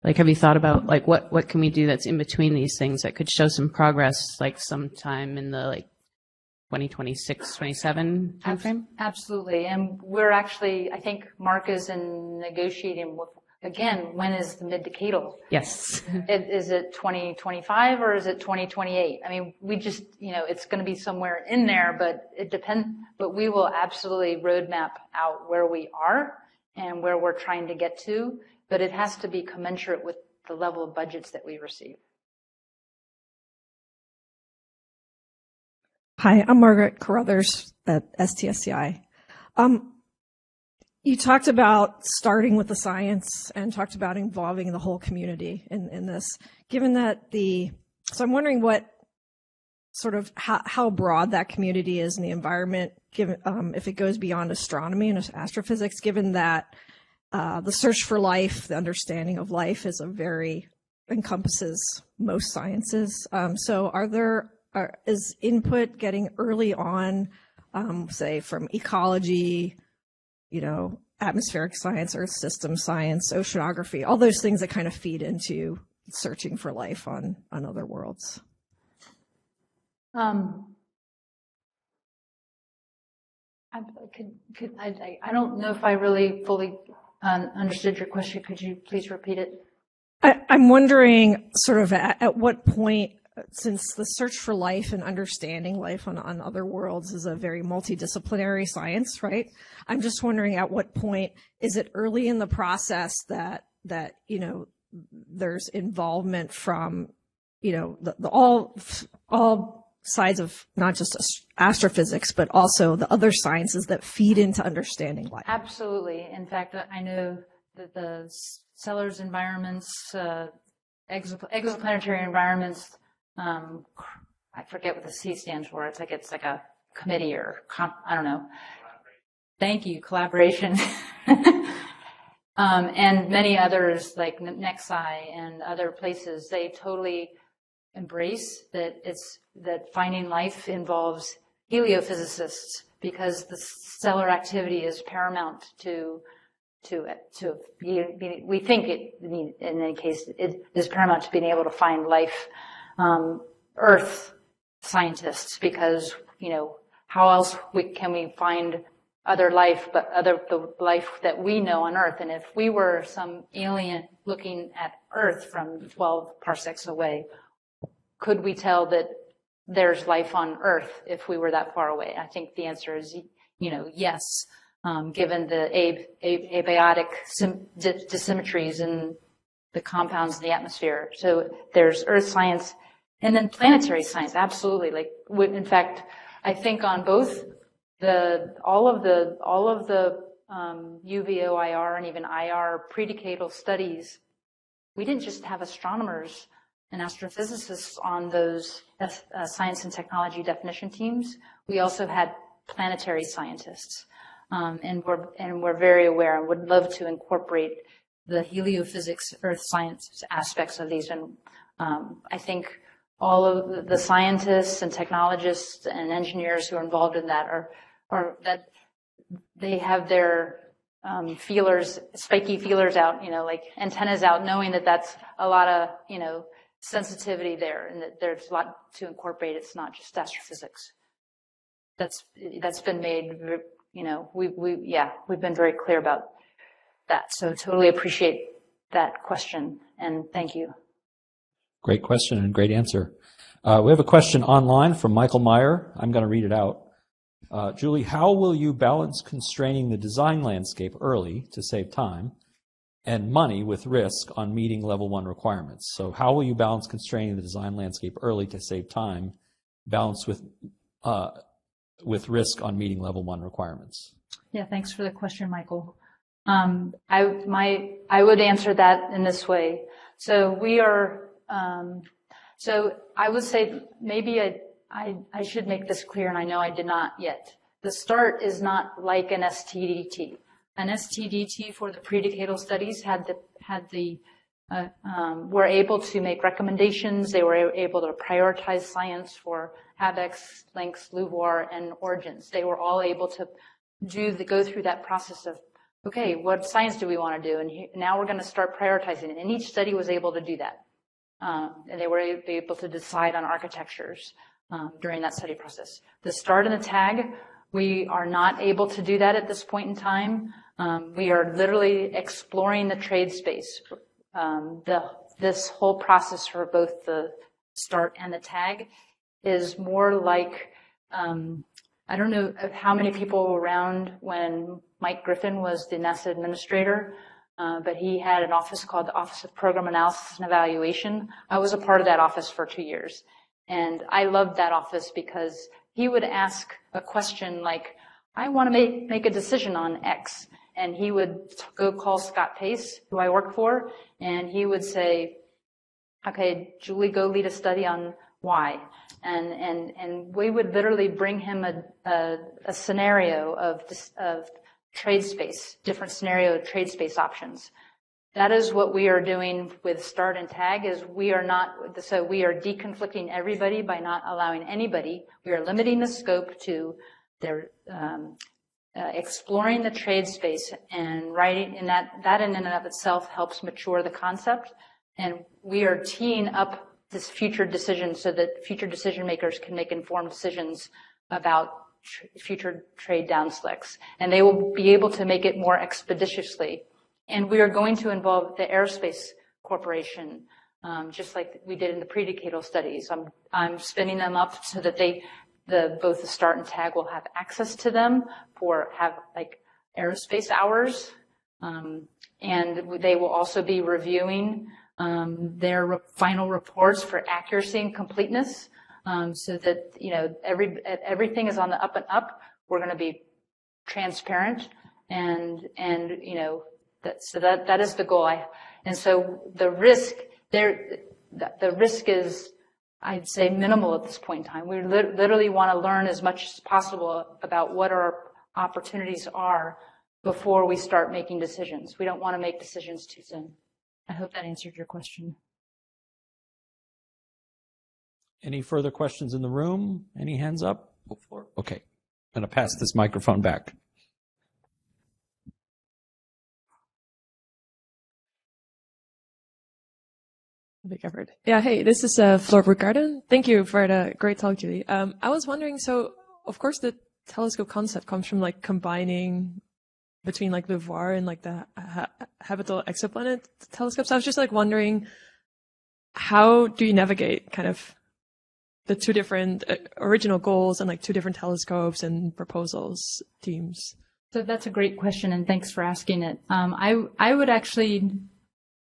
Speaker 8: Like, have you thought about like what can we do that's in between these things that could show some progress, like sometime in the 2026, 27 timeframe?
Speaker 5: Absolutely, and we're actually, I think Mark is negotiating with. Again, when is the mid-decadal?
Speaker 8: Yes.
Speaker 5: Is it 2025 or is it 2028? I mean, we just, it's going to be somewhere in there, but it depends. But we will absolutely roadmap out where we are and where we're trying to get to, but it has to be commensurate with the level of budgets that we receive.
Speaker 9: Hi, I'm Margaret Carruthers at STSCI. You talked about starting with the science and talked about involving the whole community in this. Given that so I'm wondering what sort of how broad that community is in the environment, given if it goes beyond astronomy and astrophysics, given that the search for life, the understanding of life encompasses most sciences. So is input getting early on, say from ecology, atmospheric science, earth system science, oceanography, all those things that kind of feed into searching for life on other worlds?
Speaker 5: I don't know if I really fully understood your question. Could you please repeat it?
Speaker 9: I'm wondering sort of at what point, since the search for life and understanding life on other worlds is a very multidisciplinary science, right? I'm just wondering at what point is it early in the process that there's involvement from all sides of not just astrophysics but also the other sciences that feed into understanding life.
Speaker 5: Absolutely. In fact, I know the stellar's environments, exoplanetary environments. I forget what the C stands for. It's like a committee or I don't know. Thank you, collaboration. And many others like Nexi and other places, they totally embrace that finding life involves heliophysicists because the stellar activity is paramount to we think in any case it is paramount to being able to find life. Earth scientists, because how else can we find other life but the life that we know on Earth? And if we were some alien looking at Earth from 12 parsecs away, could we tell that there's life on Earth if we were that far away? I think the answer is yes, given the abiotic dissymmetries in the compounds in the atmosphere. So there's Earth science. And then planetary science, absolutely. In fact, I think on both all of the UVOIR and even IR predecadal studies, we didn't just have astronomers and astrophysicists on those science and technology definition teams. We also had planetary scientists, and we're very aware and would love to incorporate the heliophysics, Earth science aspects of these. And I think all of the scientists and technologists and engineers who are involved in that are that they have their spiky feelers out, like antennas out, knowing that that's a lot of, sensitivity there and that there's a lot to incorporate. It's not just astrophysics. That's been made, we've been very clear about that. So totally appreciate that question and thank you.
Speaker 2: Great question and great answer. We have a question online from Michael Meyer. I'm going to read it out. Julie, how will you balance constraining the design landscape early to save time and money with risk on meeting level 1 requirements? So how will you balance constraining the design landscape early to save time, balance with risk on meeting level 1 requirements?
Speaker 5: Yeah, thanks for the question, Michael. I would answer that in this way. So we are. So I would say maybe I should make this clear, and I know I did not yet. The START is not like an STDT. An STDT for the predecadal studies were able to make recommendations. They were able to prioritize science for HABEX, LINX, LUVOIR, and Origins. They were all able to go through that process of, okay, what science do we want to do? And now we're going to start prioritizing it. And each study was able to do that. And they were able to decide on architectures during that study process. The START and the TAG, we are not able to do that at this point in time. We are literally exploring the trade space. This whole process for both the START and the TAG is more like, I don't know how many people were around when Mike Griffin was the NASA administrator, but he had an office called the Office of Program Analysis and Evaluation. I was a part of that office for 2 years. And I loved that office because he would ask a question like, I want to make a decision on X. And he would go call Scott Pace, who I work for, and he would say, okay, Julie, go lead a study on Y. And we would literally bring him a scenario of trade space, different scenario trade space options. That is what we are doing with START and TAG, is we are deconflicting everybody by not allowing anybody. We are limiting the scope to their exploring the trade space and writing, and that in and of itself helps mature the concept. And we are teeing up this future decision so that future decision makers can make informed decisions about future trade down selects. And they will be able to make it more expeditiously. And we are going to involve the Aerospace Corporation, just like we did in the predecadal studies. I'm spinning them up so that both the START and TAG will have access to them have like aerospace hours. And they will also be reviewing their final reports for accuracy and completeness, so that everything is on the up and up. We're going to be transparent, and That is the goal. And so the risk there, the risk is, I'd say, minimal at this point in time. We literally want to learn as much as possible about what our opportunities are before we start making decisions. We don't want to make decisions too soon. I hope that answered your question.
Speaker 2: Any further questions in the room? Any hands up? Okay. I'm going to pass this microphone back.
Speaker 10: I think I've heard. Yeah, hey, this is Flor Garden. Thank you for the great talk, Julie. I was wondering, so of course the telescope concept comes from like combining between like LUVOIR and like the habitable exoplanet telescopes. I was just like wondering, how do you navigate kind of the two different original goals and like two different telescopes and proposals teams?
Speaker 5: So that's a great question, and thanks for asking it. I would actually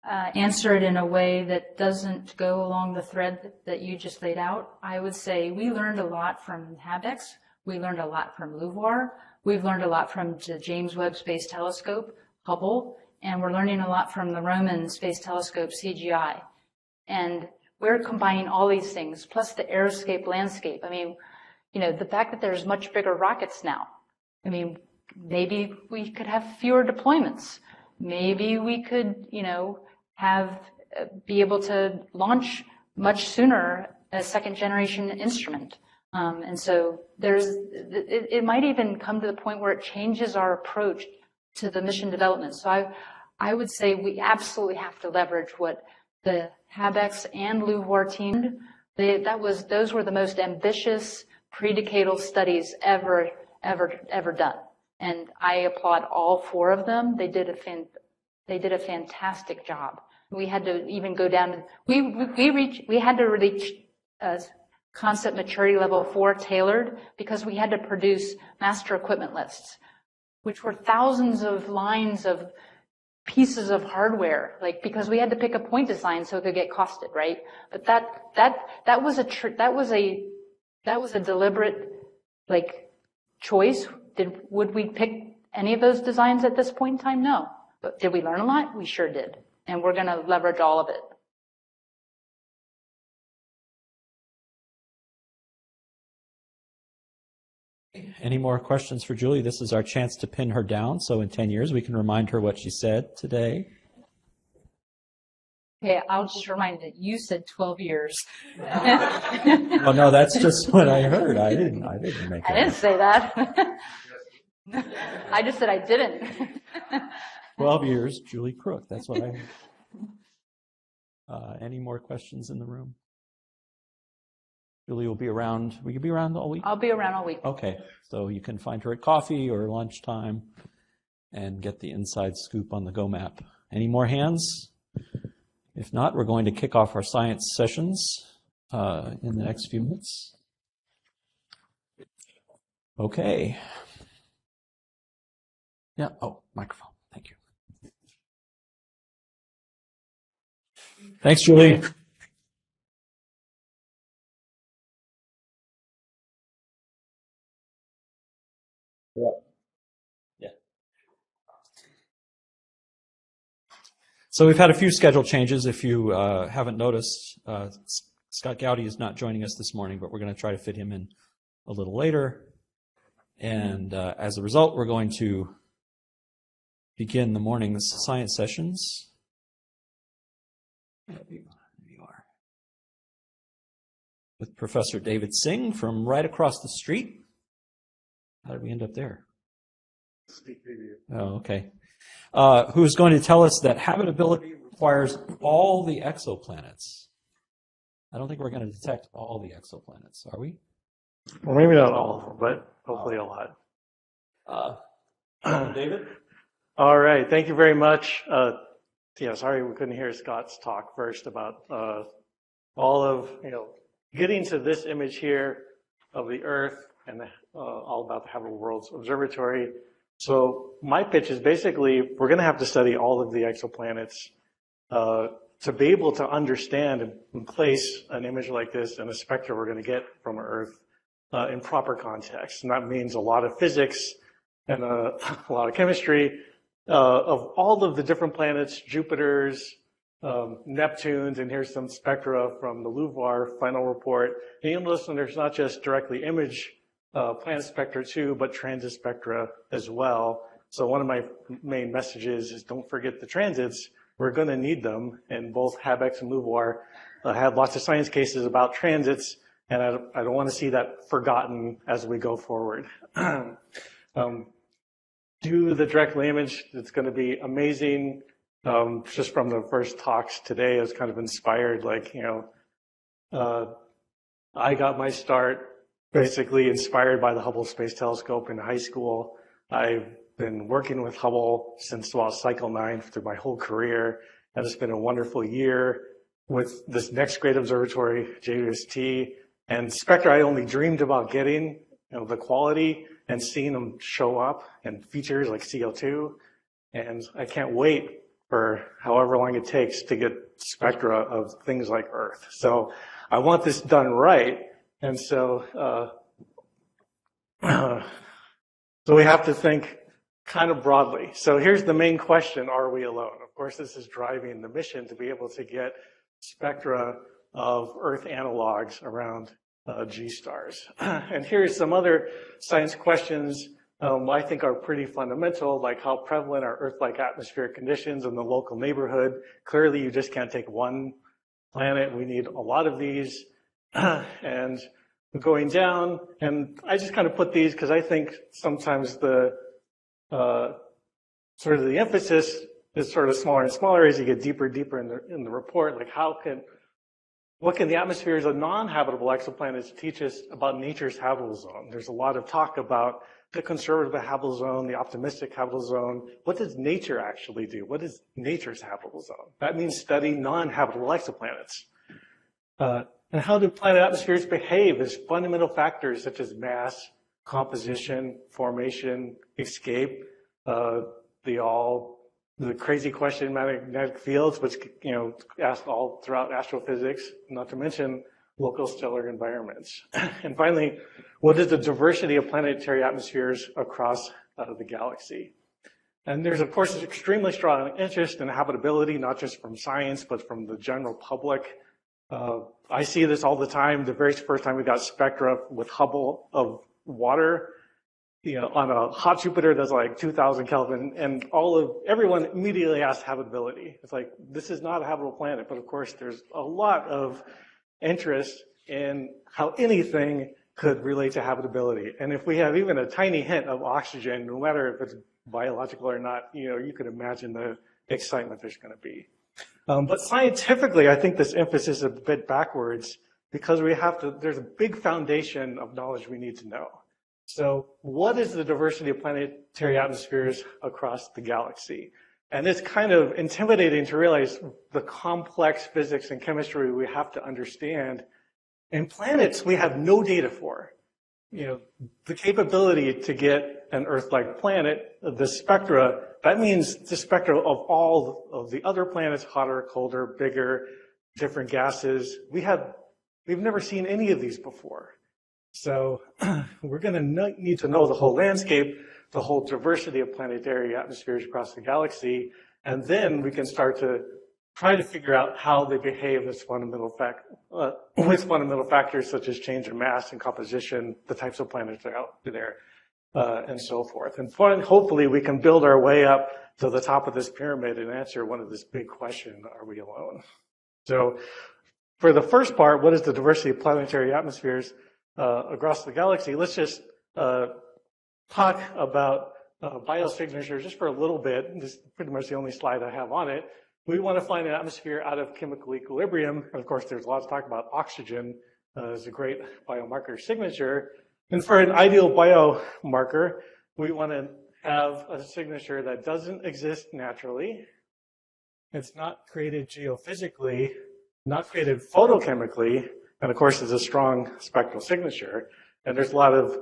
Speaker 5: answer it in a way that doesn't go along the thread that you just laid out. I would say we learned a lot from HabEx. We learned a lot from LUVOIR. We've learned a lot from the James Webb Space Telescope, Hubble, and we're learning a lot from the Roman Space Telescope, CGI. And we're combining all these things, plus the aeroscape landscape. I mean, you know, the fact that there's much bigger rockets now. I mean, maybe we could have fewer deployments. Maybe we could, you know, be able to launch much sooner a second generation instrument. And so it might even come to the point where it changes our approach to the mission development. So I would say we absolutely have to leverage what the HabEx and LUVOIR team, those were the most ambitious predecadal studies ever done. And I applaud all four of them. They did a fantastic job. We had to even go down to, we had to reach concept maturity level 4 tailored because we had to produce master equipment lists, which were thousands of lines of pieces of hardware, like, because we had to pick a point design so it could get costed, right? But that was a deliberate, like, choice. Would we pick any of those designs at this point in time? No. But did we learn a lot? We sure did. And we're going to leverage all of it.
Speaker 2: Any more questions for Julie? This is our chance to pin her down, so in 10 years we can remind her what she said today.
Speaker 5: Okay, I'll just remind that you said 12 years.
Speaker 2: Oh no, that's just what I heard. I didn't make it.
Speaker 5: I didn't say that. I just said I didn't.
Speaker 2: 12 years, Julie Crook. That's what I heard. Any more questions in the room? Julie will be around. Will you be around all week?
Speaker 5: I'll be around all week.
Speaker 2: Okay, so you can find her at coffee or lunchtime and get the inside scoop on the GOMAP. Any more hands? If not, we're going to kick off our science sessions in the next few minutes. Okay. Yeah, oh, microphone. Thank you. Thanks, Julie. Yeah. So we've had a few schedule changes. If you haven't noticed, Scott Gowdy is not joining us this morning, but we're going to try to fit him in a little later. And as a result, we're going to begin the morning's science sessions. There you are. With Professor David Singh from right across the street. How did we end up there?
Speaker 1: Speak preview.
Speaker 2: Oh, okay. Who's going to tell us that habitability requires all the exoplanets. I don't think we're going to detect all the exoplanets, are we?
Speaker 1: Well, maybe not all of them, but hopefully a lot.
Speaker 2: David?
Speaker 1: All right. Thank you very much. Sorry we couldn't hear Scott's talk first about all of, getting to this image here of the Earth and all about the Habitable Worlds Observatory. So my pitch is basically we're going to have to study all of the exoplanets to be able to understand and place an image like this and the spectra we're going to get from Earth in proper context. And that means a lot of physics and a lot of chemistry of all of the different planets, Jupiter's, Neptune's, and here's some spectra from the LUVOIR final report. And you'll notice there's not just directly image planet spectra too, but transit spectra as well. So one of my main messages is don't forget the transits. We're going to need them, and both HabEx and LUVOIR have lots of science cases about transits, and I don't want to see that forgotten as we go forward. Do the directly image. It's going to be amazing. Just from the first talks today, I was kind of inspired. Like, I got my start basically inspired by the Hubble Space Telescope in high school. I've been working with Hubble since about cycle 9 through my whole career, and it's been a wonderful year with this next great observatory, JWST, and spectra I only dreamed about getting, the quality and seeing them show up, and features like CO2, and I can't wait for however long it takes to get spectra of things like Earth. So I want this done right, and so we have to think kind of broadly. So here's the main question, are we alone? Of course, this is driving the mission to be able to get spectra of Earth analogs around G-stars. And here's some other science questions I think are pretty fundamental, like how prevalent are Earth-like atmospheric conditions in the local neighborhood. Clearly, you just can't take one planet. We need a lot of these. And going down, and I just kind of put these because I think sometimes the sort of the emphasis is sort of smaller and smaller as you get deeper and deeper in the report. Like what can the atmospheres of non-habitable exoplanets teach us about nature's habitable zone? There's a lot of talk about the conservative habitable zone, the optimistic habitable zone. What does nature actually do? What is nature's habitable zone? That means study non-habitable exoplanets. And how do planet atmospheres behave as fundamental factors such as mass, composition, formation, escape, the crazy question magnetic fields, which asked all throughout astrophysics, not to mention local stellar environments. And finally, what is the diversity of planetary atmospheres across the galaxy? And there's, of course, extremely strong interest in habitability, not just from science, but from the general public. I see this all the time. The very first time we got spectra with Hubble of water, on a hot Jupiter that's like 2000 Kelvin, and everyone immediately asked habitability. It's like, this is not a habitable planet, but of course there's a lot of interest in how anything could relate to habitability. And if we have even a tiny hint of oxygen, no matter if it's biological or not, you could imagine the excitement there's going to be. But scientifically, I think this emphasis is a bit backwards because there's a big foundation of knowledge we need to know. So what is the diversity of planetary atmospheres across the galaxy? And it's kind of intimidating to realize the complex physics and chemistry we have to understand. And planets we have no data for. The capability to get an Earth-like planet, the spectra, that means the spectra of all of the other planets, hotter, colder, bigger, different gases. We've never seen any of these before. So we're going to need to know the whole landscape, the whole diversity of planetary atmospheres across the galaxy, and then we can start to try to figure out how they behave with fundamental factors such as change in mass and composition, the types of planets that are out there, and so forth. And hopefully we can build our way up to the top of this pyramid and answer one of this big question, are we alone? So for the first part, what is the diversity of planetary atmospheres across the galaxy? Let's just talk about biosignatures just for a little bit. This is pretty much the only slide I have on it. We want to find an atmosphere out of chemical equilibrium. And of course, there's a lot of talk about oxygen as a great biomarker signature. And for an ideal biomarker, we want to have a signature that doesn't exist naturally. It's not created geophysically, not created photochemically, and of course, it's a strong spectral signature. And there's a lot of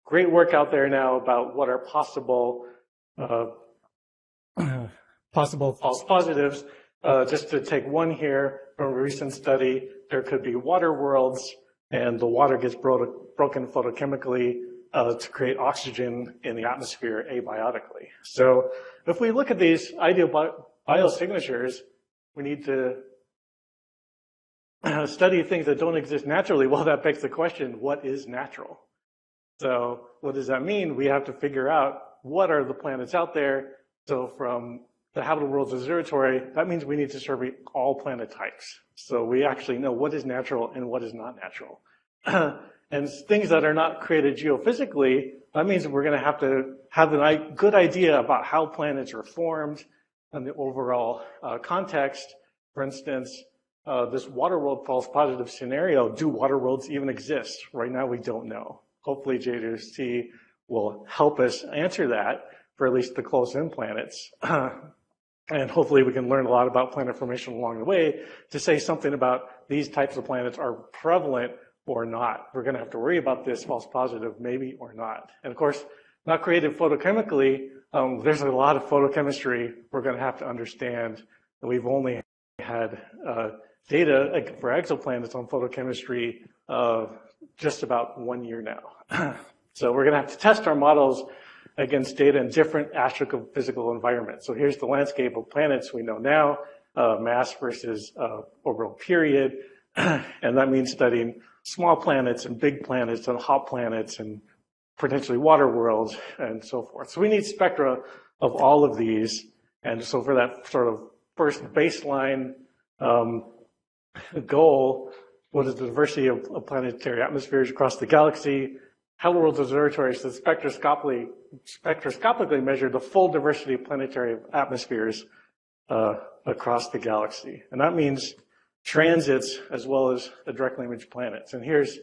Speaker 1: great work out there now about what are possible false positives. Just to take one here from a recent study, there could be water worlds, and the water gets broken photochemically to create oxygen in the atmosphere abiotically. So if we look at these ideal biosignatures, we need to study things that don't exist naturally. Well, that begs the question, what is natural? So what does that mean? We have to figure out what are the planets out there. So from the Habitable Worlds Observatory, that means we need to survey all planet types. So we actually know what is natural and what is not natural. And things that are not created geophysically, that means we're going to have a good idea about how planets are formed and the overall context. For instance, this water world false positive scenario, do water worlds even exist? Right now we don't know. Hopefully JWST will help us answer that for at least the close-in planets. And hopefully we can learn a lot about planet formation along the way to say something about these types of planets are prevalent or not. We're going to have to worry about this false positive, maybe or not. And of course, not created photochemically, there's a lot of photochemistry we're going to have to understand. We've only had data for exoplanets on photochemistry just about 1 year now. So we're going to have to test our models against data in different astrophysical environments. So here's the landscape of planets we know now, mass versus orbital period. And that means studying small planets and big planets and hot planets and potentially water worlds and so forth. So we need spectra of all of these. And so for that sort of first baseline goal, what is the diversity of planetary atmospheres across the galaxy? Habitable Worlds Observatory should spectroscopically measure the full diversity of planetary atmospheres across the galaxy. And that means transits as well as the directly imaged planets. And here's,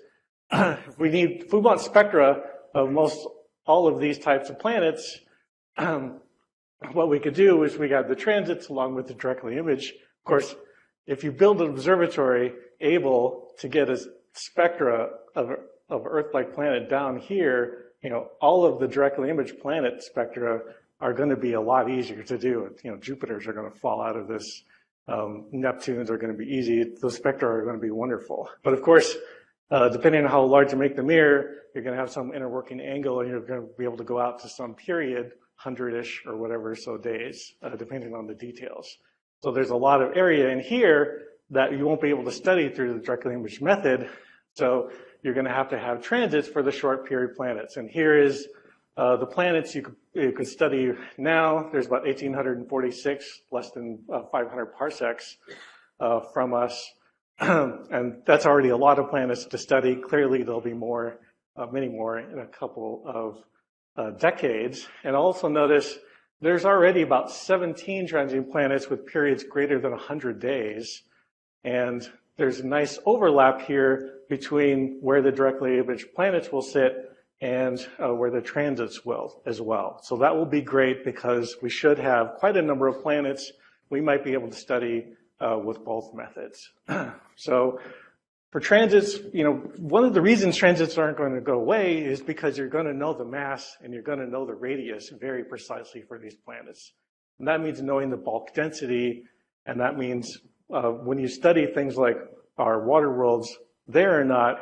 Speaker 1: if we want spectra of most all of these types of planets, what we could do is we got the transits along with the directly imaged. Of course, if you build an observatory able to get a spectra of Earth-like planet down here, all of the directly imaged planet spectra are going to be a lot easier to do. Jupiters are going to fall out of this. Neptunes are going to be easy. Those spectra are going to be wonderful. But of course, depending on how large you make the mirror, you're going to have some inner working angle, and you're going to be able to go out to some period, 100-ish or whatever so days, depending on the details. So there's a lot of area in here that you won't be able to study through the directly imaged method. So you're going to have transits for the short period planets. And here is the planets you could study now. There's about 1,846, less than 500 parsecs from us. And that's already a lot of planets to study. Clearly, there'll be more, many more in a couple of decades. And also notice there's already about 17 transiting planets with periods greater than 100 days. And there's a nice overlap here between where the directly imaged planets will sit and where the transits will as well. So that will be great because we should have quite a number of planets we might be able to study with both methods. So for transits, one of the reasons transits aren't going to go away is because you're going to know the mass and you're going to know the radius very precisely for these planets. And that means knowing the bulk density, and that means when you study things like our water worlds, there or not,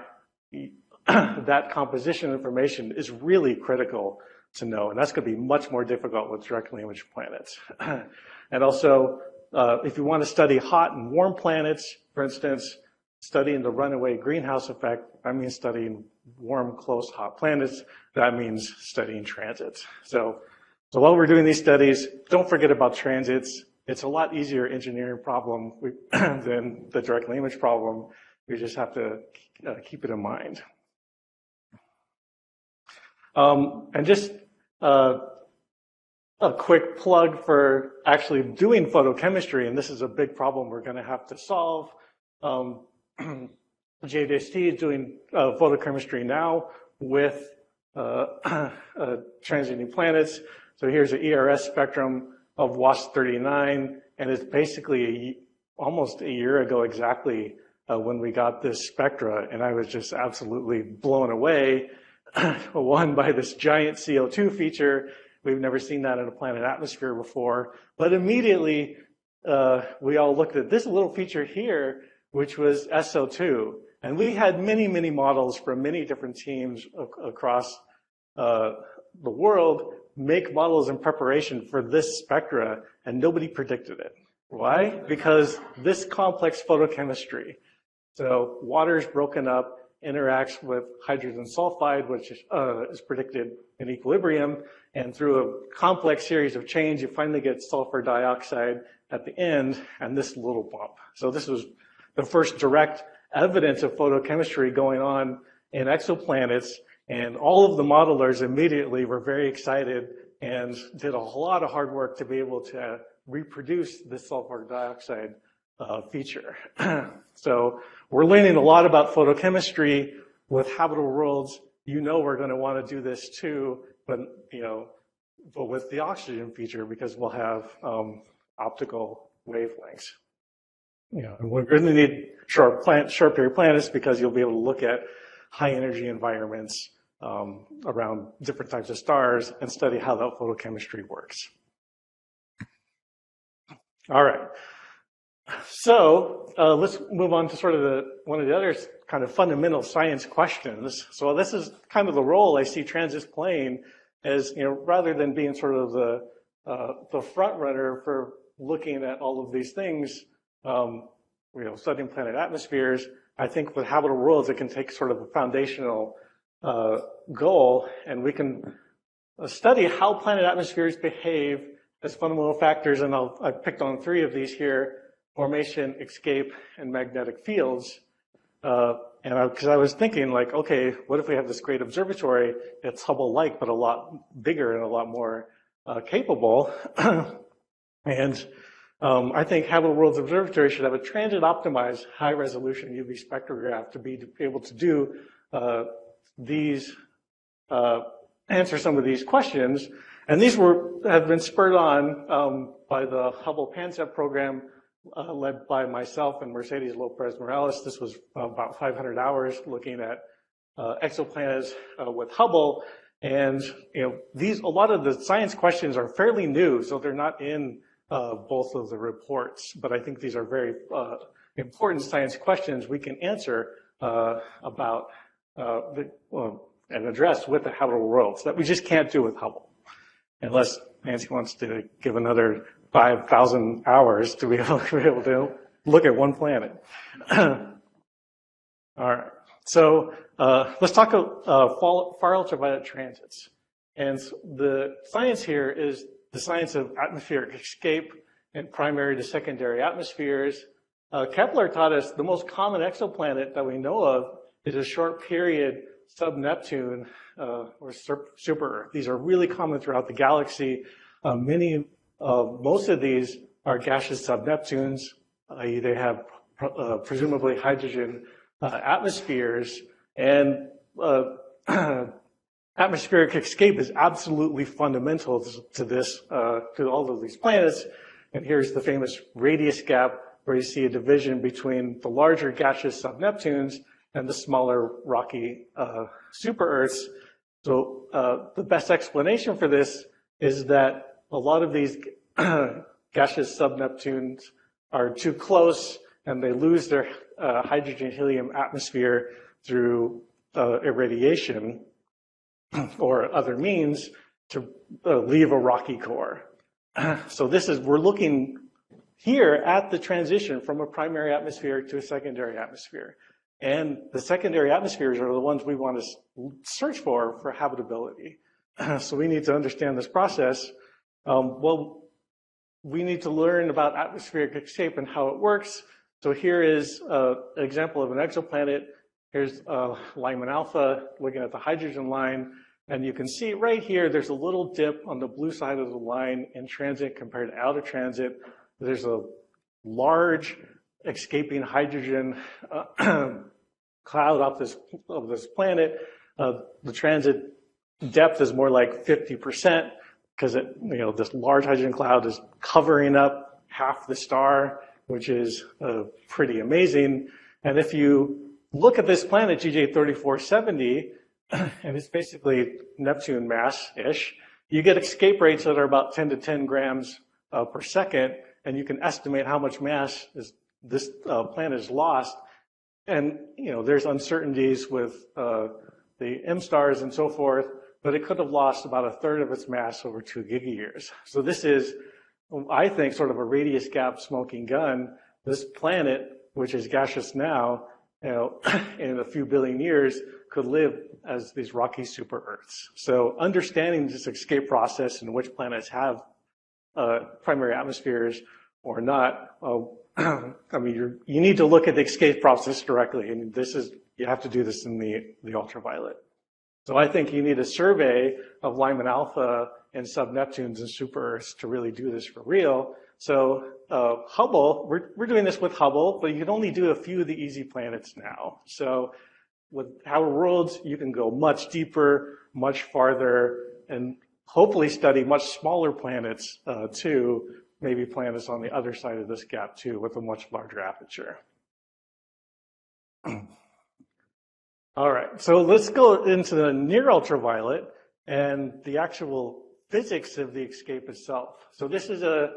Speaker 1: that composition information is really critical to know, and that's going to be much more difficult with directly imaged planets. And also, if you want to study hot and warm planets, for instance, studying the runaway greenhouse effect, that means studying warm, close, hot planets. That means studying transits. So while we're doing these studies, don't forget about transits. It's a lot easier engineering problem than the directly imaged problem. We just have to keep it in mind. And just a quick plug for actually doing photochemistry, and this is a big problem we're going to have to solve. JWST is doing photochemistry now with transiting planets. So here's an ERS spectrum of WASP-39, and it's basically almost a year ago exactly when we got this spectra, and I was just absolutely blown away. One, by this giant CO2 feature. We've never seen that in a planet atmosphere before. But immediately, we all looked at this little feature here, which was SO2. And we had many, many models from many different teams across the world make models in preparation for this spectra, and nobody predicted it. Why? Because this complex photochemistry. So water is broken up, interacts with hydrogen sulfide, which is predicted in equilibrium, and through a complex series of chains, you finally get sulfur dioxide at the end, and this little bump. So this was the first direct evidence of photochemistry going on in exoplanets, and all of the modelers immediately were very excited and did a lot of hard work to be able to reproduce this sulfur dioxide feature. So we're learning a lot about photochemistry with habitable worlds. You know we're going to want to do this too, but with the oxygen feature, because we'll have optical wavelengths. And we're going to need short period planets because you'll be able to look at high energy environments around different types of stars and study how that photochemistry works. All right. So let's move on to sort of one of the other kind of fundamental science questions. So this is kind of the role I see transits playing as, rather than being sort of the front runner for looking at all of these things, studying planet atmospheres. I think with habitable worlds, it can take sort of a foundational goal, and we can study how planet atmospheres behave as fundamental factors. And I picked on 3 of these here: formation, escape, and magnetic fields. Because I was thinking, like, okay, what if we have this great observatory? It's Hubble-like, but a lot bigger and a lot more capable. And I think Habitable Worlds Observatory should have a transit-optimized, high-resolution UV spectrograph to be able to do answer some of these questions. And these have been spurred on by the Hubble PanSat program, led by myself and Mercedes Lopez Morales. This was about 500 hours looking at exoplanets with Hubble. And a lot of the science questions are fairly new, so they're not in both of the reports. But I think these are very important science questions we can answer about and address with the habitable worlds that we just can't do with Hubble, unless Nancy wants to give another 5,000 hours to be able to look at one planet. All right. So let's talk far ultraviolet transits. And the science here is the science of atmospheric escape and primary to secondary atmospheres. Kepler taught us the most common exoplanet that we know of is a short period sub-Neptune or super-Earth. These are really common throughout the galaxy. Most of these are gaseous sub-Neptunes, i.e. they have presumably hydrogen atmospheres, and atmospheric escape is absolutely fundamental to this, to all of these planets. And here's the famous radius gap, where you see a division between the larger gaseous sub-Neptunes and the smaller rocky super-Earths. So the best explanation for this is that a lot of these gaseous sub-Neptunes are too close, and they lose their hydrogen-helium atmosphere through irradiation or other means to leave a rocky core. So we're looking here at the transition from a primary atmosphere to a secondary atmosphere. And the secondary atmospheres are the ones we want to search for habitability. So we need to understand this process. We need to learn about atmospheric escape and how it works. So here is an example of an exoplanet. Here's Lyman Alpha, looking at the hydrogen line. And you can see right here, there's a little dip on the blue side of the line in transit compared to out of transit. There's a large escaping hydrogen cloud off of this planet. The transit depth is more like 50% because this large hydrogen cloud is covering up half the star, which is pretty amazing. And if you look at this planet, GJ 3470, and it's basically Neptune mass-ish, you get escape rates that are about 10 to 10 grams per second, and you can estimate how much mass this planet has lost. And there's uncertainties with the M stars and so forth, but it could have lost about a third of its mass over 2 gigayears. So this is, I think, sort of a radius gap smoking gun. This planet, which is gaseous now, in a few billion years, could live as these rocky super Earths. So understanding this escape process and which planets have primary atmospheres or not, I mean, you need to look at the escape process directly, and you have to do this in the ultraviolet. So I think you need a survey of Lyman alpha and sub-Neptunes and super Earths to really do this for real. So Hubble, we're doing this with Hubble, but you can only do a few of the easy planets now. So with Habitable Worlds, you can go much deeper, much farther, and hopefully study much smaller planets too, maybe planets on the other side of this gap too, with a much larger aperture. All right, so let's go into the near ultraviolet and the actual physics of the escape itself. So this is a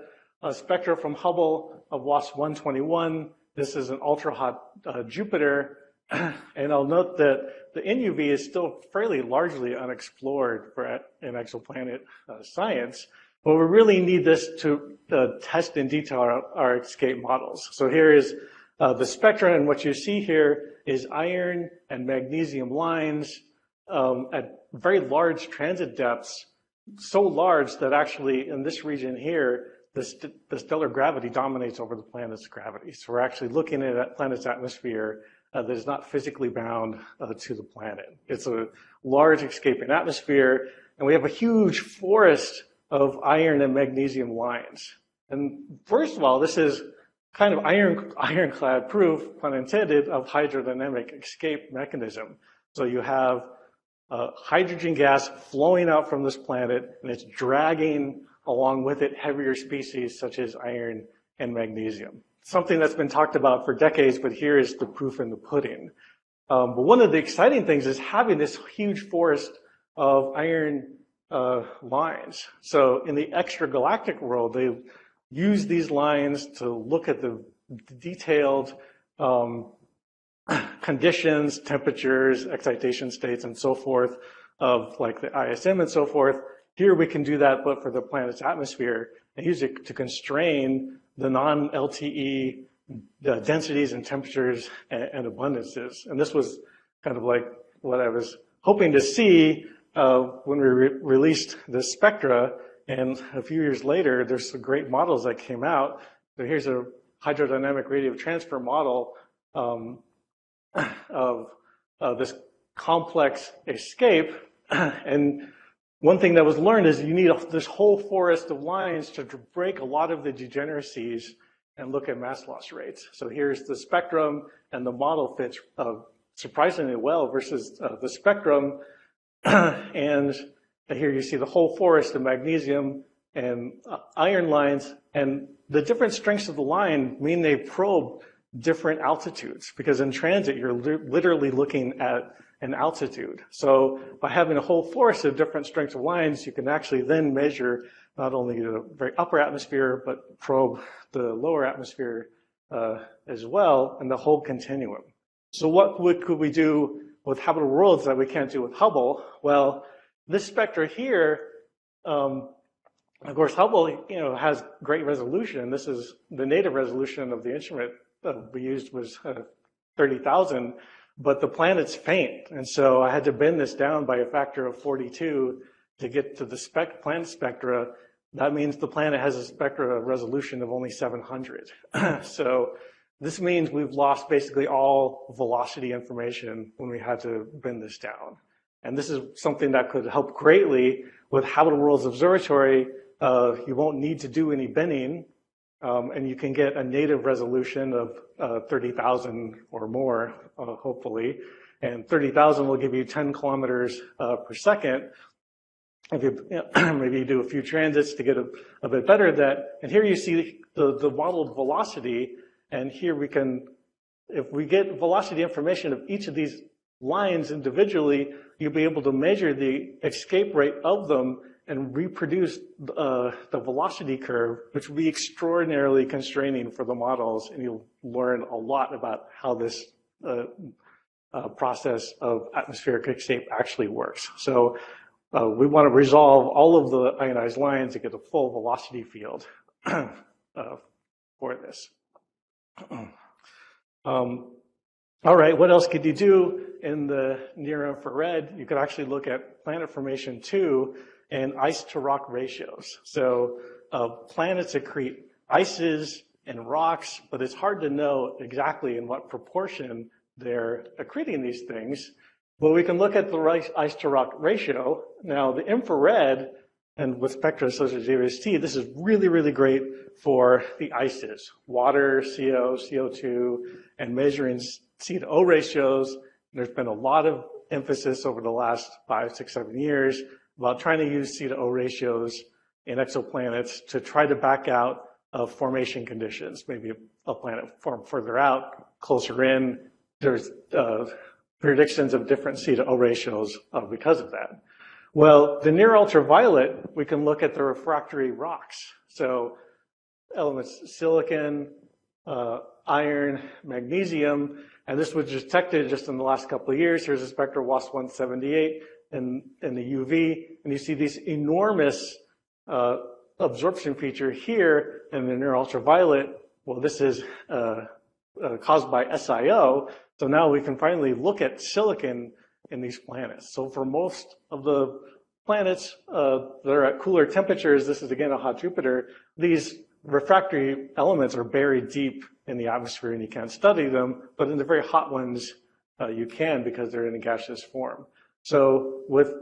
Speaker 1: spectra from Hubble of WASP 121. This is an ultra-hot Jupiter. And I'll note that the NUV is still fairly largely unexplored for an exoplanet science, but we really need this to test in detail our escape models. So here is the spectra, and what you see here is iron and magnesium lines at very large transit depths, so large that actually in this region here, the stellar gravity dominates over the planet's gravity. So we're actually looking at a planet's atmosphere that is not physically bound to the planet. It's a large escaping atmosphere, and we have a huge forest of iron and magnesium lines. And first of all, this is kind of ironclad proof, pun intended, of hydrodynamic escape mechanism. So you have hydrogen gas flowing out from this planet, and it's dragging along with it heavier species such as iron and magnesium. Something that's been talked about for decades, but here is the proof in the pudding. But one of the exciting things is having this huge forest of iron lines. So in the extragalactic world, they use these lines to look at the detailed conditions, temperatures, excitation states, and so forth of like the ISM and so forth. Here we can do that, but for the planet's atmosphere, and use it to constrain the non-LTE densities and temperatures and abundances. And this was kind of like what I was hoping to see when we released the spectra. And a few years later, there's some great models that came out. So here's a hydrodynamic radiative transfer model of this complex escape. And one thing that was learned is you need this whole forest of lines to break a lot of the degeneracies and look at mass loss rates. So here's the spectrum, and the model fits surprisingly well versus the spectrum. And here you see the whole forest of magnesium and iron lines, and the different strengths of the line mean they probe different altitudes, because in transit you're literally looking at an altitude. So by having a whole forest of different strengths of lines, you can actually then measure not only the very upper atmosphere, but probe the lower atmosphere as well, and the whole continuum. So what could we do with habitable worlds that we can't do with Hubble? Well, this spectra here, of course, Hubble, has great resolution. This is the native resolution of the instrument that we used was 30,000, but the planet's faint. And so I had to bend this down by a factor of 42 to get to the planet spectra. That means the planet has a spectra resolution of only 700. So this means we've lost basically all velocity information when we had to bend this down. And this is something that could help greatly with Habitable Worlds Observatory. You won't need to do any bending, and you can get a native resolution of 30,000 or more, hopefully. And 30,000 will give you 10 kilometers per second. If you maybe you do a few transits to get a bit better at that. And here you see the modeled velocity. And here we can, if we get velocity information of each of these lines individually, you'll be able to measure the escape rate of them and reproduce the velocity curve, which will be extraordinarily constraining for the models, and you'll learn a lot about how this process of atmospheric escape actually works. So we want to resolve all of the ionized lines to get a full velocity field for this. All right, what else could you do in the near infrared? You could actually look at planet formation too and ice to rock ratios. So planets accrete ices and rocks, but it's hard to know exactly in what proportion they're accreting these things. But we can look at the ice to rock ratio. Now the infrared, and with spectra associated with JWST, this is really, really great for the ices, water, CO, CO2, and measuring C to O ratios. There's been a lot of emphasis over the last 5, 6, 7 years about trying to use C to O ratios in exoplanets to try to back out of formation conditions. Maybe a planet formed further out, closer in. There's predictions of different C to O ratios because of that. Well, the near ultraviolet, we can look at the refractory rocks. So elements silicon, iron, magnesium, and this was detected just in the last couple of years. Here's a spectra WAS-178 in the UV, and you see these enormous absorption feature here in the near ultraviolet. Well, this is caused by SIO. So now we can finally look at silicon in these planets. So for most of the planets that are at cooler temperatures, this is again a hot Jupiter, these refractory elements are buried deep in the atmosphere and you can't study them, but in the very hot ones you can because they're in a gaseous form. So with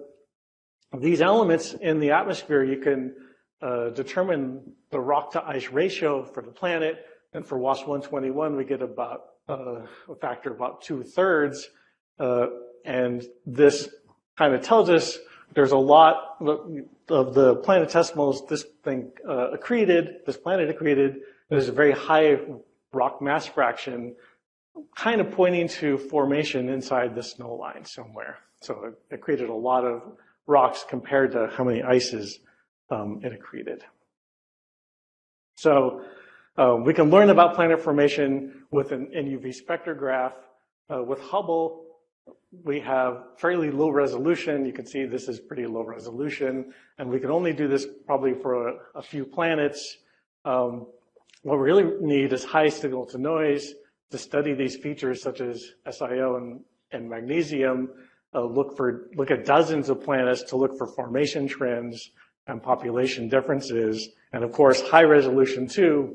Speaker 1: these elements in the atmosphere, you can determine the rock to ice ratio for the planet, and for WAS-121 we get about a factor of about 2/3, and this kind of tells us there's a lot of the planetesimals this planet accreted. There's a very high rock mass fraction, kind of pointing to formation inside the snow line somewhere. So it created a lot of rocks compared to how many ices it accreted. So we can learn about planet formation with an NUV spectrograph. With Hubble, we have fairly low resolution. You can see this is pretty low resolution, and we can only do this probably for a few planets. What we really need is high signal to noise to study these features such as SIO and magnesium. Look at dozens of planets to look for formation trends and population differences. And of course, high resolution too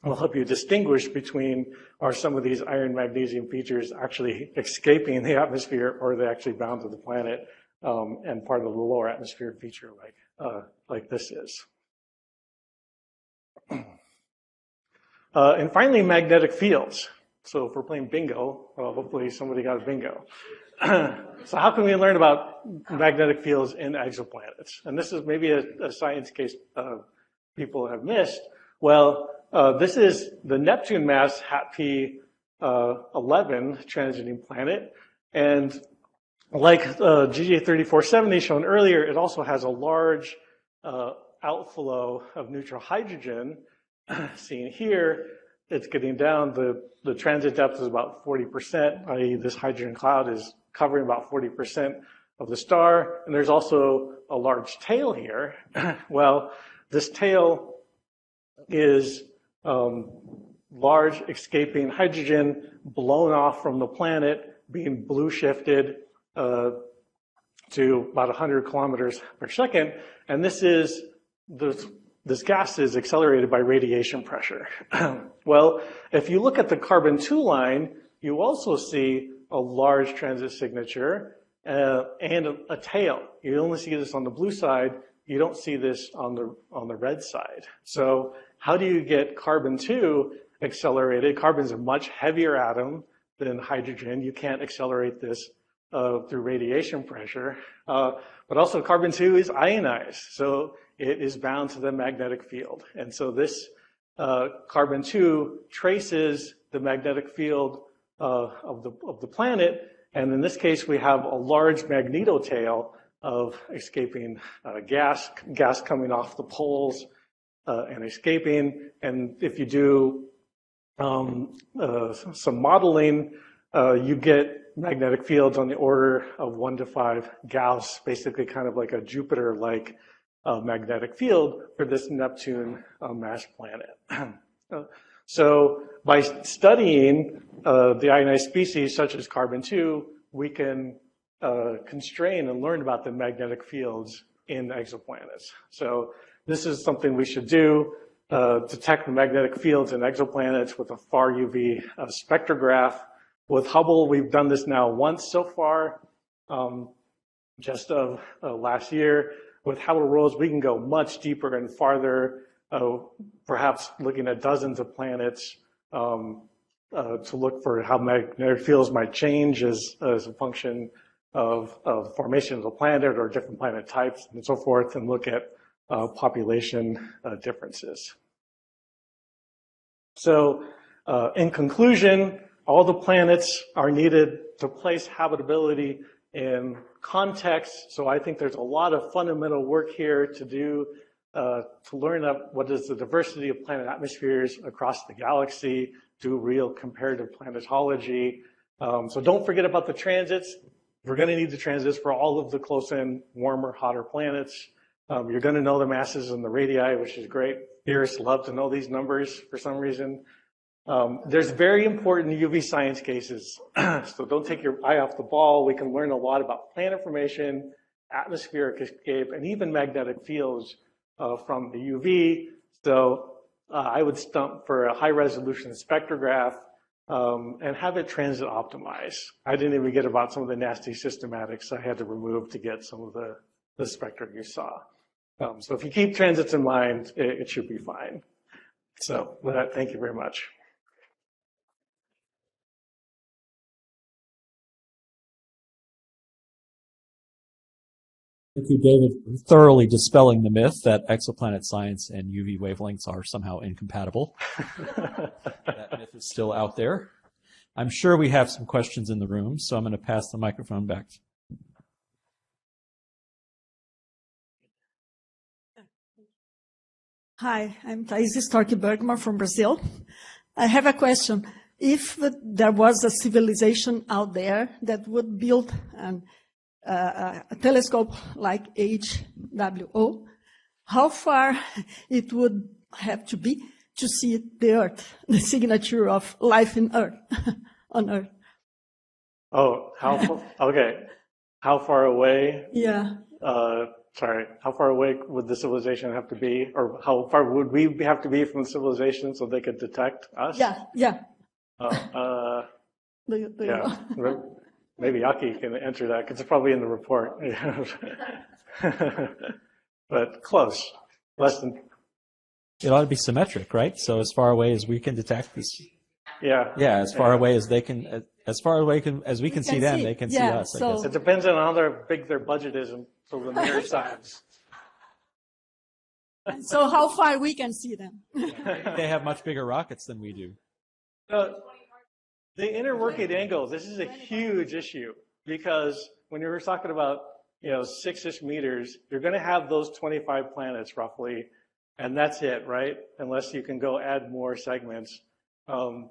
Speaker 1: will help you distinguish between are some of these iron magnesium features actually escaping the atmosphere or are they actually bound to the planet and part of the lower atmosphere feature like this is. And finally, magnetic fields. So if we're playing bingo, well, hopefully somebody got a bingo. So how can we learn about magnetic fields in exoplanets? And this is maybe a science case people have missed. Well, this is the Neptune mass HAT-P 11 transiting planet. And like GJ3470 shown earlier, it also has a large outflow of neutral hydrogen. Seen here, it's getting down. The transit depth is about 40%, i.e. this hydrogen cloud is covering about 40% of the star. And there's also a large tail here. Well, this tail is large escaping hydrogen blown off from the planet, being blue shifted to about 100 kilometers per second. And this gas is accelerated by radiation pressure. Well, if you look at the carbon-2 line, you also see a large transit signature and a tail. You only see this on the blue side. You don't see this on the red side. So how do you get carbon-2 accelerated? Carbon's a much heavier atom than hydrogen. You can't accelerate this through radiation pressure. But also carbon-2 is ionized, so it is bound to the magnetic field. And so this carbon-2 traces the magnetic field of the planet. And in this case, we have a large magnetotail of escaping gas coming off the poles and escaping. And if you do some modeling, you get magnetic fields on the order of 1 to 5 Gauss, basically kind of like a Jupiter-like magnetic field for this Neptune mass planet. So by studying the ionized species such as carbon-2, we can constrain and learn about the magnetic fields in exoplanets. So this is something we should do, detect the magnetic fields in exoplanets with a far UV spectrograph. With Hubble, we've done this now once so far, just of last year. With Hubble Rose, we can go much deeper and farther, perhaps looking at dozens of planets to look for how magnetic fields might change as a function of formation of the planet or different planet types and so forth, and look at population differences. So in conclusion, all the planets are needed to place habitability in context. So I think there's a lot of fundamental work here to do to learn what is the diversity of planet atmospheres across the galaxy, do real comparative planetology. So don't forget about the transits. We're going to need the transits for all of the close-in, warmer, hotter planets. You're going to know the masses and the radii, which is great. Theorists love to know these numbers for some reason. There's very important UV science cases, so don't take your eye off the ball. We can learn a lot about planet formation, atmospheric escape, and even magnetic fields from the UV. So I would stump for a high-resolution spectrograph and have it transit optimized. I didn't even get about some of the nasty systematics I had to remove to get some of the spectra you saw. So if you keep transits in mind, it should be fine. So with that, thank you very much.
Speaker 2: Thank you, David, for thoroughly dispelling the myth that exoplanet science and UV wavelengths are somehow incompatible. That myth is still out there. I'm sure we have some questions in the room, so I'm going to pass the microphone back.
Speaker 11: Hi, I'm Thais Stork-Bergman from Brazil. I have a question. If there was a civilization out there that would build a telescope like HWO, how far it would have to be to see the Earth, the signature of life in Earth, on Earth?
Speaker 1: Oh, okay. How far away?
Speaker 11: Yeah.
Speaker 1: How far away would the civilization have to be? Or how far would we have to be from the civilization so they could detect us?
Speaker 11: Yeah.
Speaker 1: Oh,
Speaker 11: do you know?
Speaker 1: Maybe Aki can answer that because it's probably in the report. But close. Less than.
Speaker 2: It ought to be symmetric, right? So as far away as we can detect this.
Speaker 1: Yeah.
Speaker 2: Yeah, as far away as they can, as far away as we can see them, they can see us. I guess.
Speaker 1: It depends on how big their budget is and so the mirror size.
Speaker 11: So how far we can see them?
Speaker 2: They have much bigger rockets than we do.
Speaker 1: The inner working angle, this is a huge issue because when you're talking about, 6-ish meters, you're going to have those 25 planets roughly, and that's it, right? Unless you can go add more segments. For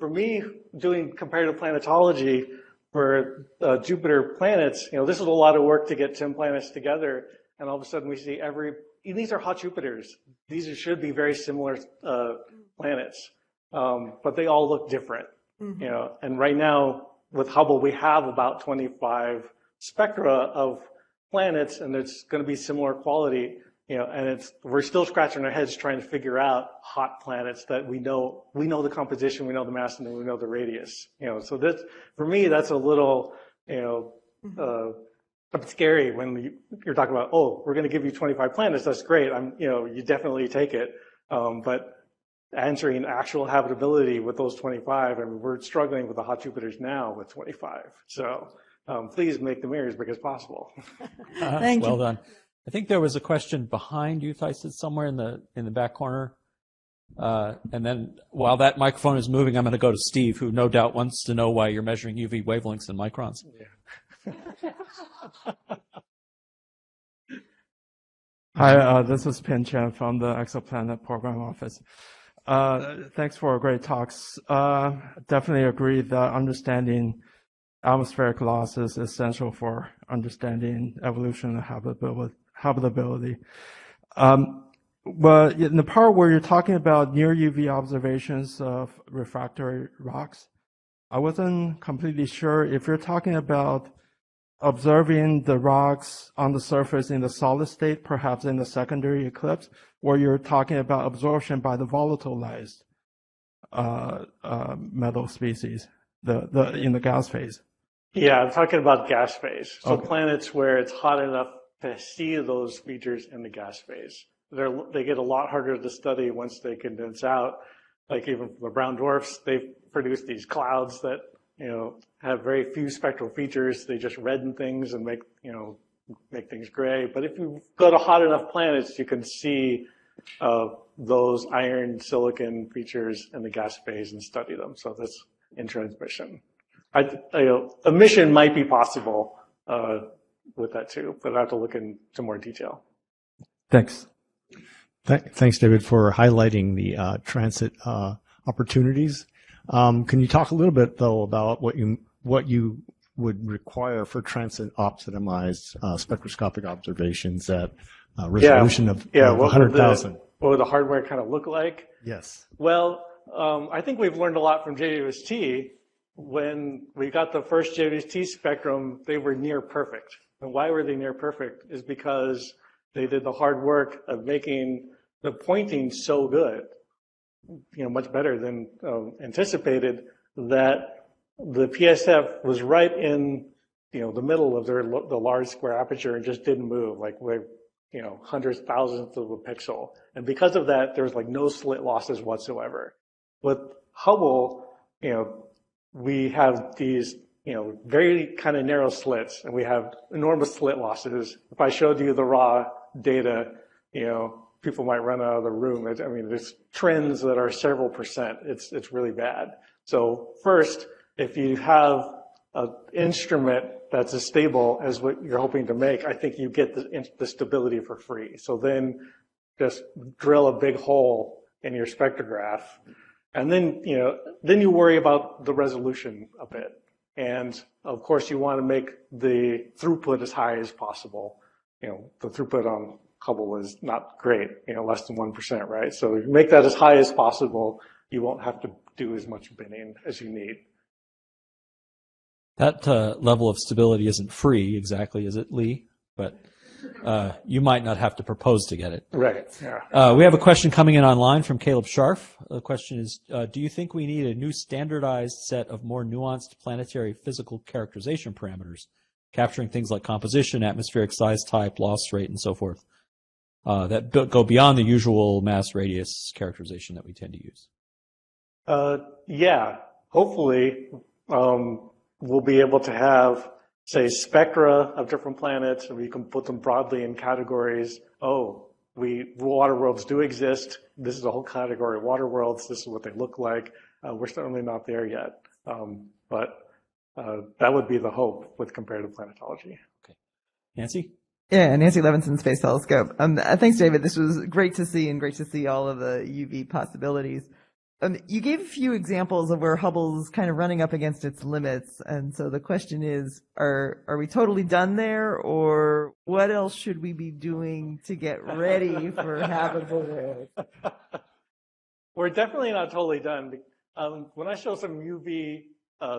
Speaker 1: me, doing comparative planetology for Jupiter planets, this is a lot of work to get 10 planets together, and all of a sudden we see these are hot Jupiters. These should be very similar planets. But they all look different, and right now with Hubble, we have about 25 spectra of planets and it's going to be similar quality, and we're still scratching our heads trying to figure out hot planets that we know the composition, we know the mass, and then we know the radius, so that, for me, that's a little, scary when you're talking about, we're going to give you 25 planets. That's great. You definitely take it. But answering actual habitability with those 25, we're struggling with the hot Jupiters now with 25. So please make the mirrors as big as possible.
Speaker 11: Thank you.
Speaker 2: Well done. I think there was a question behind you, Thais, somewhere in the back corner. And then while that microphone is moving, I'm going to go to Steve, who no doubt wants to know why you're measuring UV wavelengths in microns.
Speaker 1: Yeah.
Speaker 12: Hi, this is Pin Chen from the Exoplanet Program Office. Thanks for great talks. Definitely agree that understanding atmospheric loss is essential for understanding evolution and habitability. But in the part where you're talking about near UV observations of refractory rocks, I wasn't completely sure if you're talking about observing the rocks on the surface in the solid state, perhaps in the secondary eclipse, or you're talking about absorption by the volatilized metal species, in the gas phase.
Speaker 1: Yeah, I'm talking about gas phase. So
Speaker 12: Okay.
Speaker 1: planets where it's hot enough to see those features in the gas phase. They get a lot harder to study once they condense out. Like even for the brown dwarfs, they produce these clouds that, have very few spectral features. They just redden things and make things gray. But if you go to hot enough planets, you can see those iron silicon features in the gas phase and study them. So that's in transmission. A mission might be possible with that too, but I have to look into more detail.
Speaker 12: Thanks.
Speaker 13: Thanks, David, for highlighting the transit opportunities. Can you talk a little bit, though, about what you would require for transit optimized spectroscopic observations at resolution of 100,000?
Speaker 1: What would the hardware kind of look like?
Speaker 13: Yes.
Speaker 1: Well, I think we've learned a lot from JWST. When we got the first JWST spectrum, they were near perfect. And why were they near perfect is because they did the hard work of making the pointing so good, much better than anticipated, that the PSF was right in, the middle of the large square aperture and just didn't move, like hundreds, thousandths of a pixel. And because of that, there's like no slit losses whatsoever. With Hubble, we have these, very kind of narrow slits, and we have enormous slit losses. If I showed you the raw data, people might run out of the room. There's trends that are several percent. It's really bad. So first, if you have an instrument that's as stable as what you're hoping to make, I think you get the stability for free. So then just drill a big hole in your spectrograph. And then, then you worry about the resolution a bit. And of course, you want to make the throughput as high as possible. The throughput on Hubble is not great, less than 1%, right? So if you make that as high as possible, you won't have to do as much binning as you need.
Speaker 2: That level of stability isn't free exactly, is it, Lee? But you might not have to propose to get it.
Speaker 1: Right, yeah.
Speaker 2: We have a question coming in online from Caleb Scharf. The question is, do you think we need a new standardized set of more nuanced planetary physical characterization parameters, capturing things like composition, atmospheric size, type, loss rate, and so forth, that go beyond the usual mass radius characterization that we tend to use?
Speaker 1: Yeah, hopefully we'll be able to have, say, spectra of different planets, and we can put them broadly in categories. Water worlds do exist. This is a whole category of water worlds. This is what they look like. We're certainly not there yet. But that would be the hope with comparative planetology.
Speaker 2: Okay. Nancy?
Speaker 14: Yeah, Nancy Levinson, Space Telescope. Thanks, David. This was great to see, and great to see all of the UV possibilities. You gave a few examples of where Hubble's kind of running up against its limits, and so the question is, are we totally done there, or what else should we be doing to get ready for habitable worlds?
Speaker 1: We're definitely not totally done. When I show some UV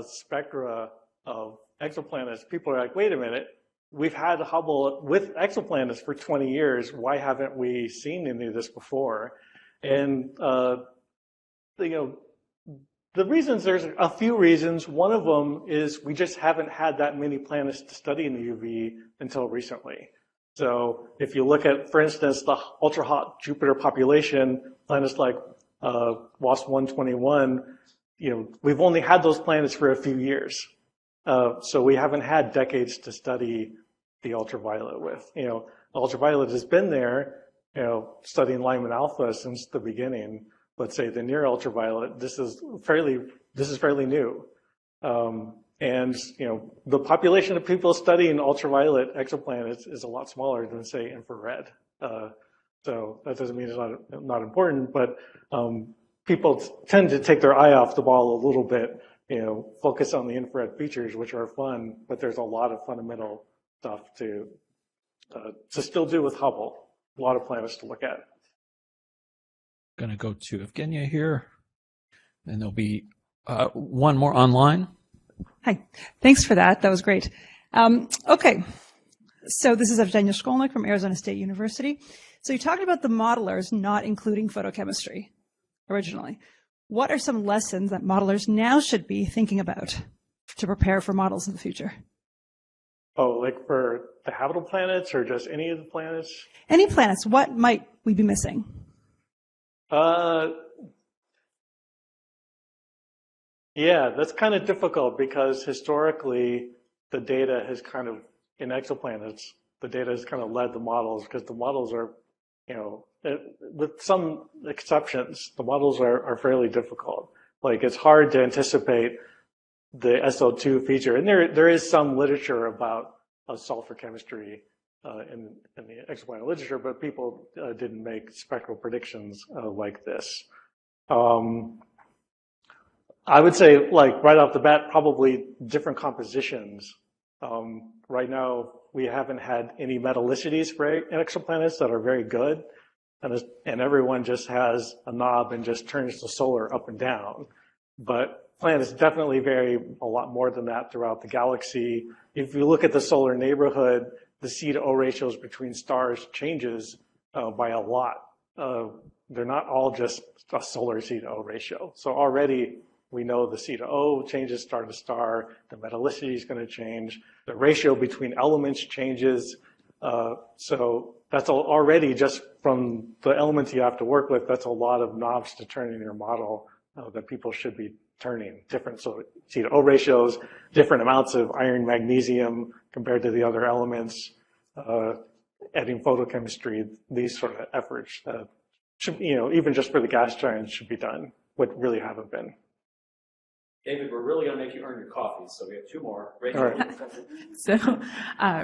Speaker 1: spectra of exoplanets, people are like, wait a minute, we've had Hubble with exoplanets for 20 years. Why haven't we seen any of this before? And the reasons, there's a few reasons. One of them is we just haven't had that many planets to study in the UV until recently. So if you look at, for instance, the ultra-hot Jupiter population, planets like WASP 121, we've only had those planets for a few years. So we haven't had decades to study the ultraviolet with. Ultraviolet has been there, studying Lyman alpha since the beginning. Let's say the near ultraviolet, this is fairly new. And the population of people studying ultraviolet exoplanets is a lot smaller than, say, infrared. So that doesn't mean it's not important, but people tend to take their eye off the ball a little bit focus on the infrared features, which are fun, but there's a lot of fundamental stuff to still do with Hubble. A lot of planets to look at.
Speaker 2: Going to go to Evgenia here, and there'll be one more online.
Speaker 15: Hi, thanks for that. That was great. Okay, so this is Evgenia Shkolnik from Arizona State University. So you're talking about the modelers not including photochemistry originally. What are some lessons that modelers now should be thinking about to prepare for models in the future?
Speaker 1: Oh, like for the habitable planets or just any of the planets?
Speaker 15: Any planets, what might we be missing?
Speaker 1: Yeah, that's kind of difficult because historically the data has kind of, in exoplanets, the data has kind of led the models because the models are, with some exceptions, the models are fairly difficult. Like it's hard to anticipate the SO2 feature. And there is some literature about sulfur chemistry in the exoplanet literature, but people didn't make spectral predictions like this. I would say, like, right off the bat, probably different compositions. Right now, we haven't had any metallicities for exoplanets that are very good. And everyone just has a knob and just turns the solar up and down. But planets definitely vary a lot more than that throughout the galaxy. If you look at the solar neighborhood, the C/O ratios between stars changes by a lot. They're not all just a solar C/O ratio. So already we know the C/O changes star to star. The metallicity is going to change. The ratio between elements changes. So that's already just from the elements you have to work with. That's a lot of knobs to turn in your model that people should be turning. Different C/O ratios, different amounts of iron, magnesium compared to the other elements. Adding photochemistry, these sort of efforts should, even just for the gas giants should be done, what really haven't been.
Speaker 2: David, we're really going to make you earn your coffee, so we have two more. Rachel.
Speaker 16: All right. So,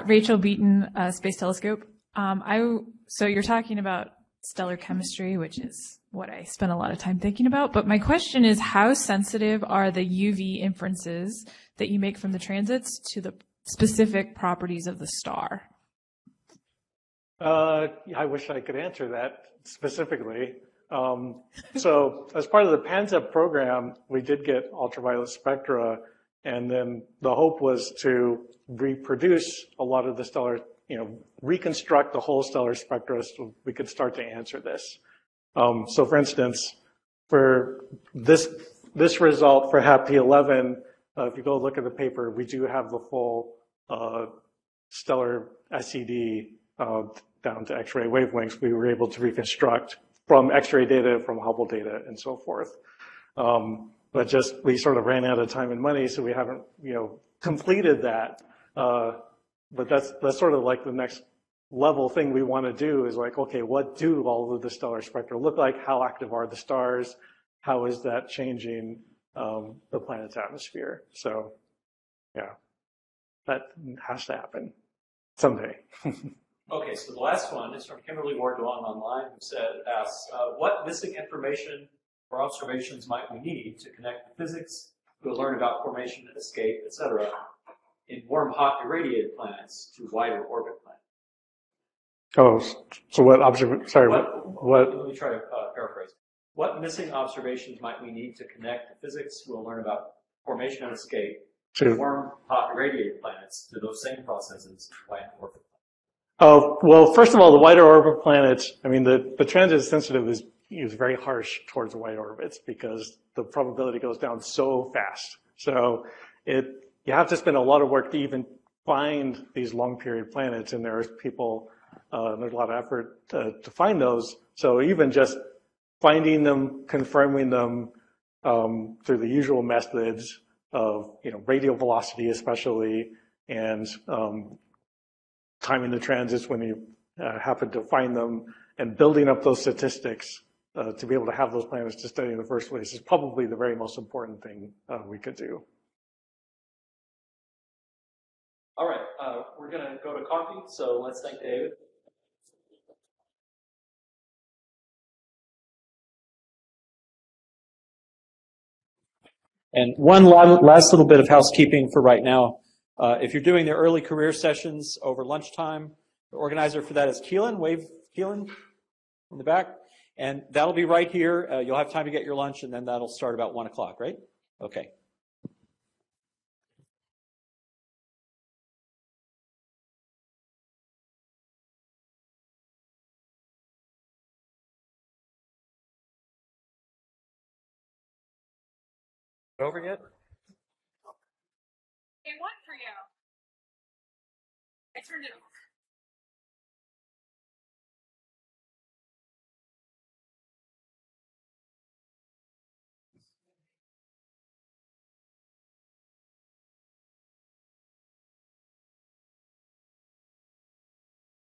Speaker 16: Rachel Beaton, Space Telescope. So you're talking about stellar chemistry, which is what I spent a lot of time thinking about. But my question is, how sensitive are the UV inferences that you make from the transits to the specific properties of the star?
Speaker 1: I wish I could answer that specifically. So as part of the PANZEP program, we did get ultraviolet spectra, and then the hope was to reproduce a lot of the stellar, reconstruct the whole stellar spectra so we could start to answer this. So for instance, for this result for HAPP-11, if you go look at the paper, we do have the full stellar SED down to X-ray wavelengths we were able to reconstruct from X-ray data, from Hubble data, and so forth. But just we sort of ran out of time and money, so we haven't completed that. But that's sort of like the next level thing we want to do is like, okay, what do all of the stellar spectra look like? How active are the stars? How is that changing the planet's atmosphere? So, yeah, that has to happen someday.
Speaker 2: Okay, so the last one is from Kimberly Ward Duong online, who asks, what missing information or observations might we need to connect the physics to learn about formation, escape, etc., in warm, hot, irradiated planets to wider orbit planets?
Speaker 1: Oh, so what observation? Sorry, what?
Speaker 2: Let me try to paraphrase. What missing observations might we need to connect the physics we'll learn about formation and escape in warm, hot, irradiated planets to those same processes in wider orbit planets?
Speaker 1: Oh, well, first of all, the wider orbit planets, I mean, the transit sensitive is very harsh towards the wide orbits because the probability goes down so fast. So you have to spend a lot of work to even find these long period planets, and there's people, there's a lot of effort to find those. So even just finding them, confirming them through the usual methods of, radial velocity especially, and timing the transits when you happen to find them, and building up those statistics to be able to have those planets to study in the first place is probably the very most important thing we could do.
Speaker 2: All right, we're going to go to coffee, so let's thank David. And one last little bit of housekeeping for right now. If you're doing the early career sessions over lunchtime, the organizer for that is Keelan. Wave Keelan in the back. And that'll be right here. You'll have time to get your lunch, and then that'll start about 1 o'clock, right? Okay. Over yet?
Speaker 16: It won for you. I turned it off.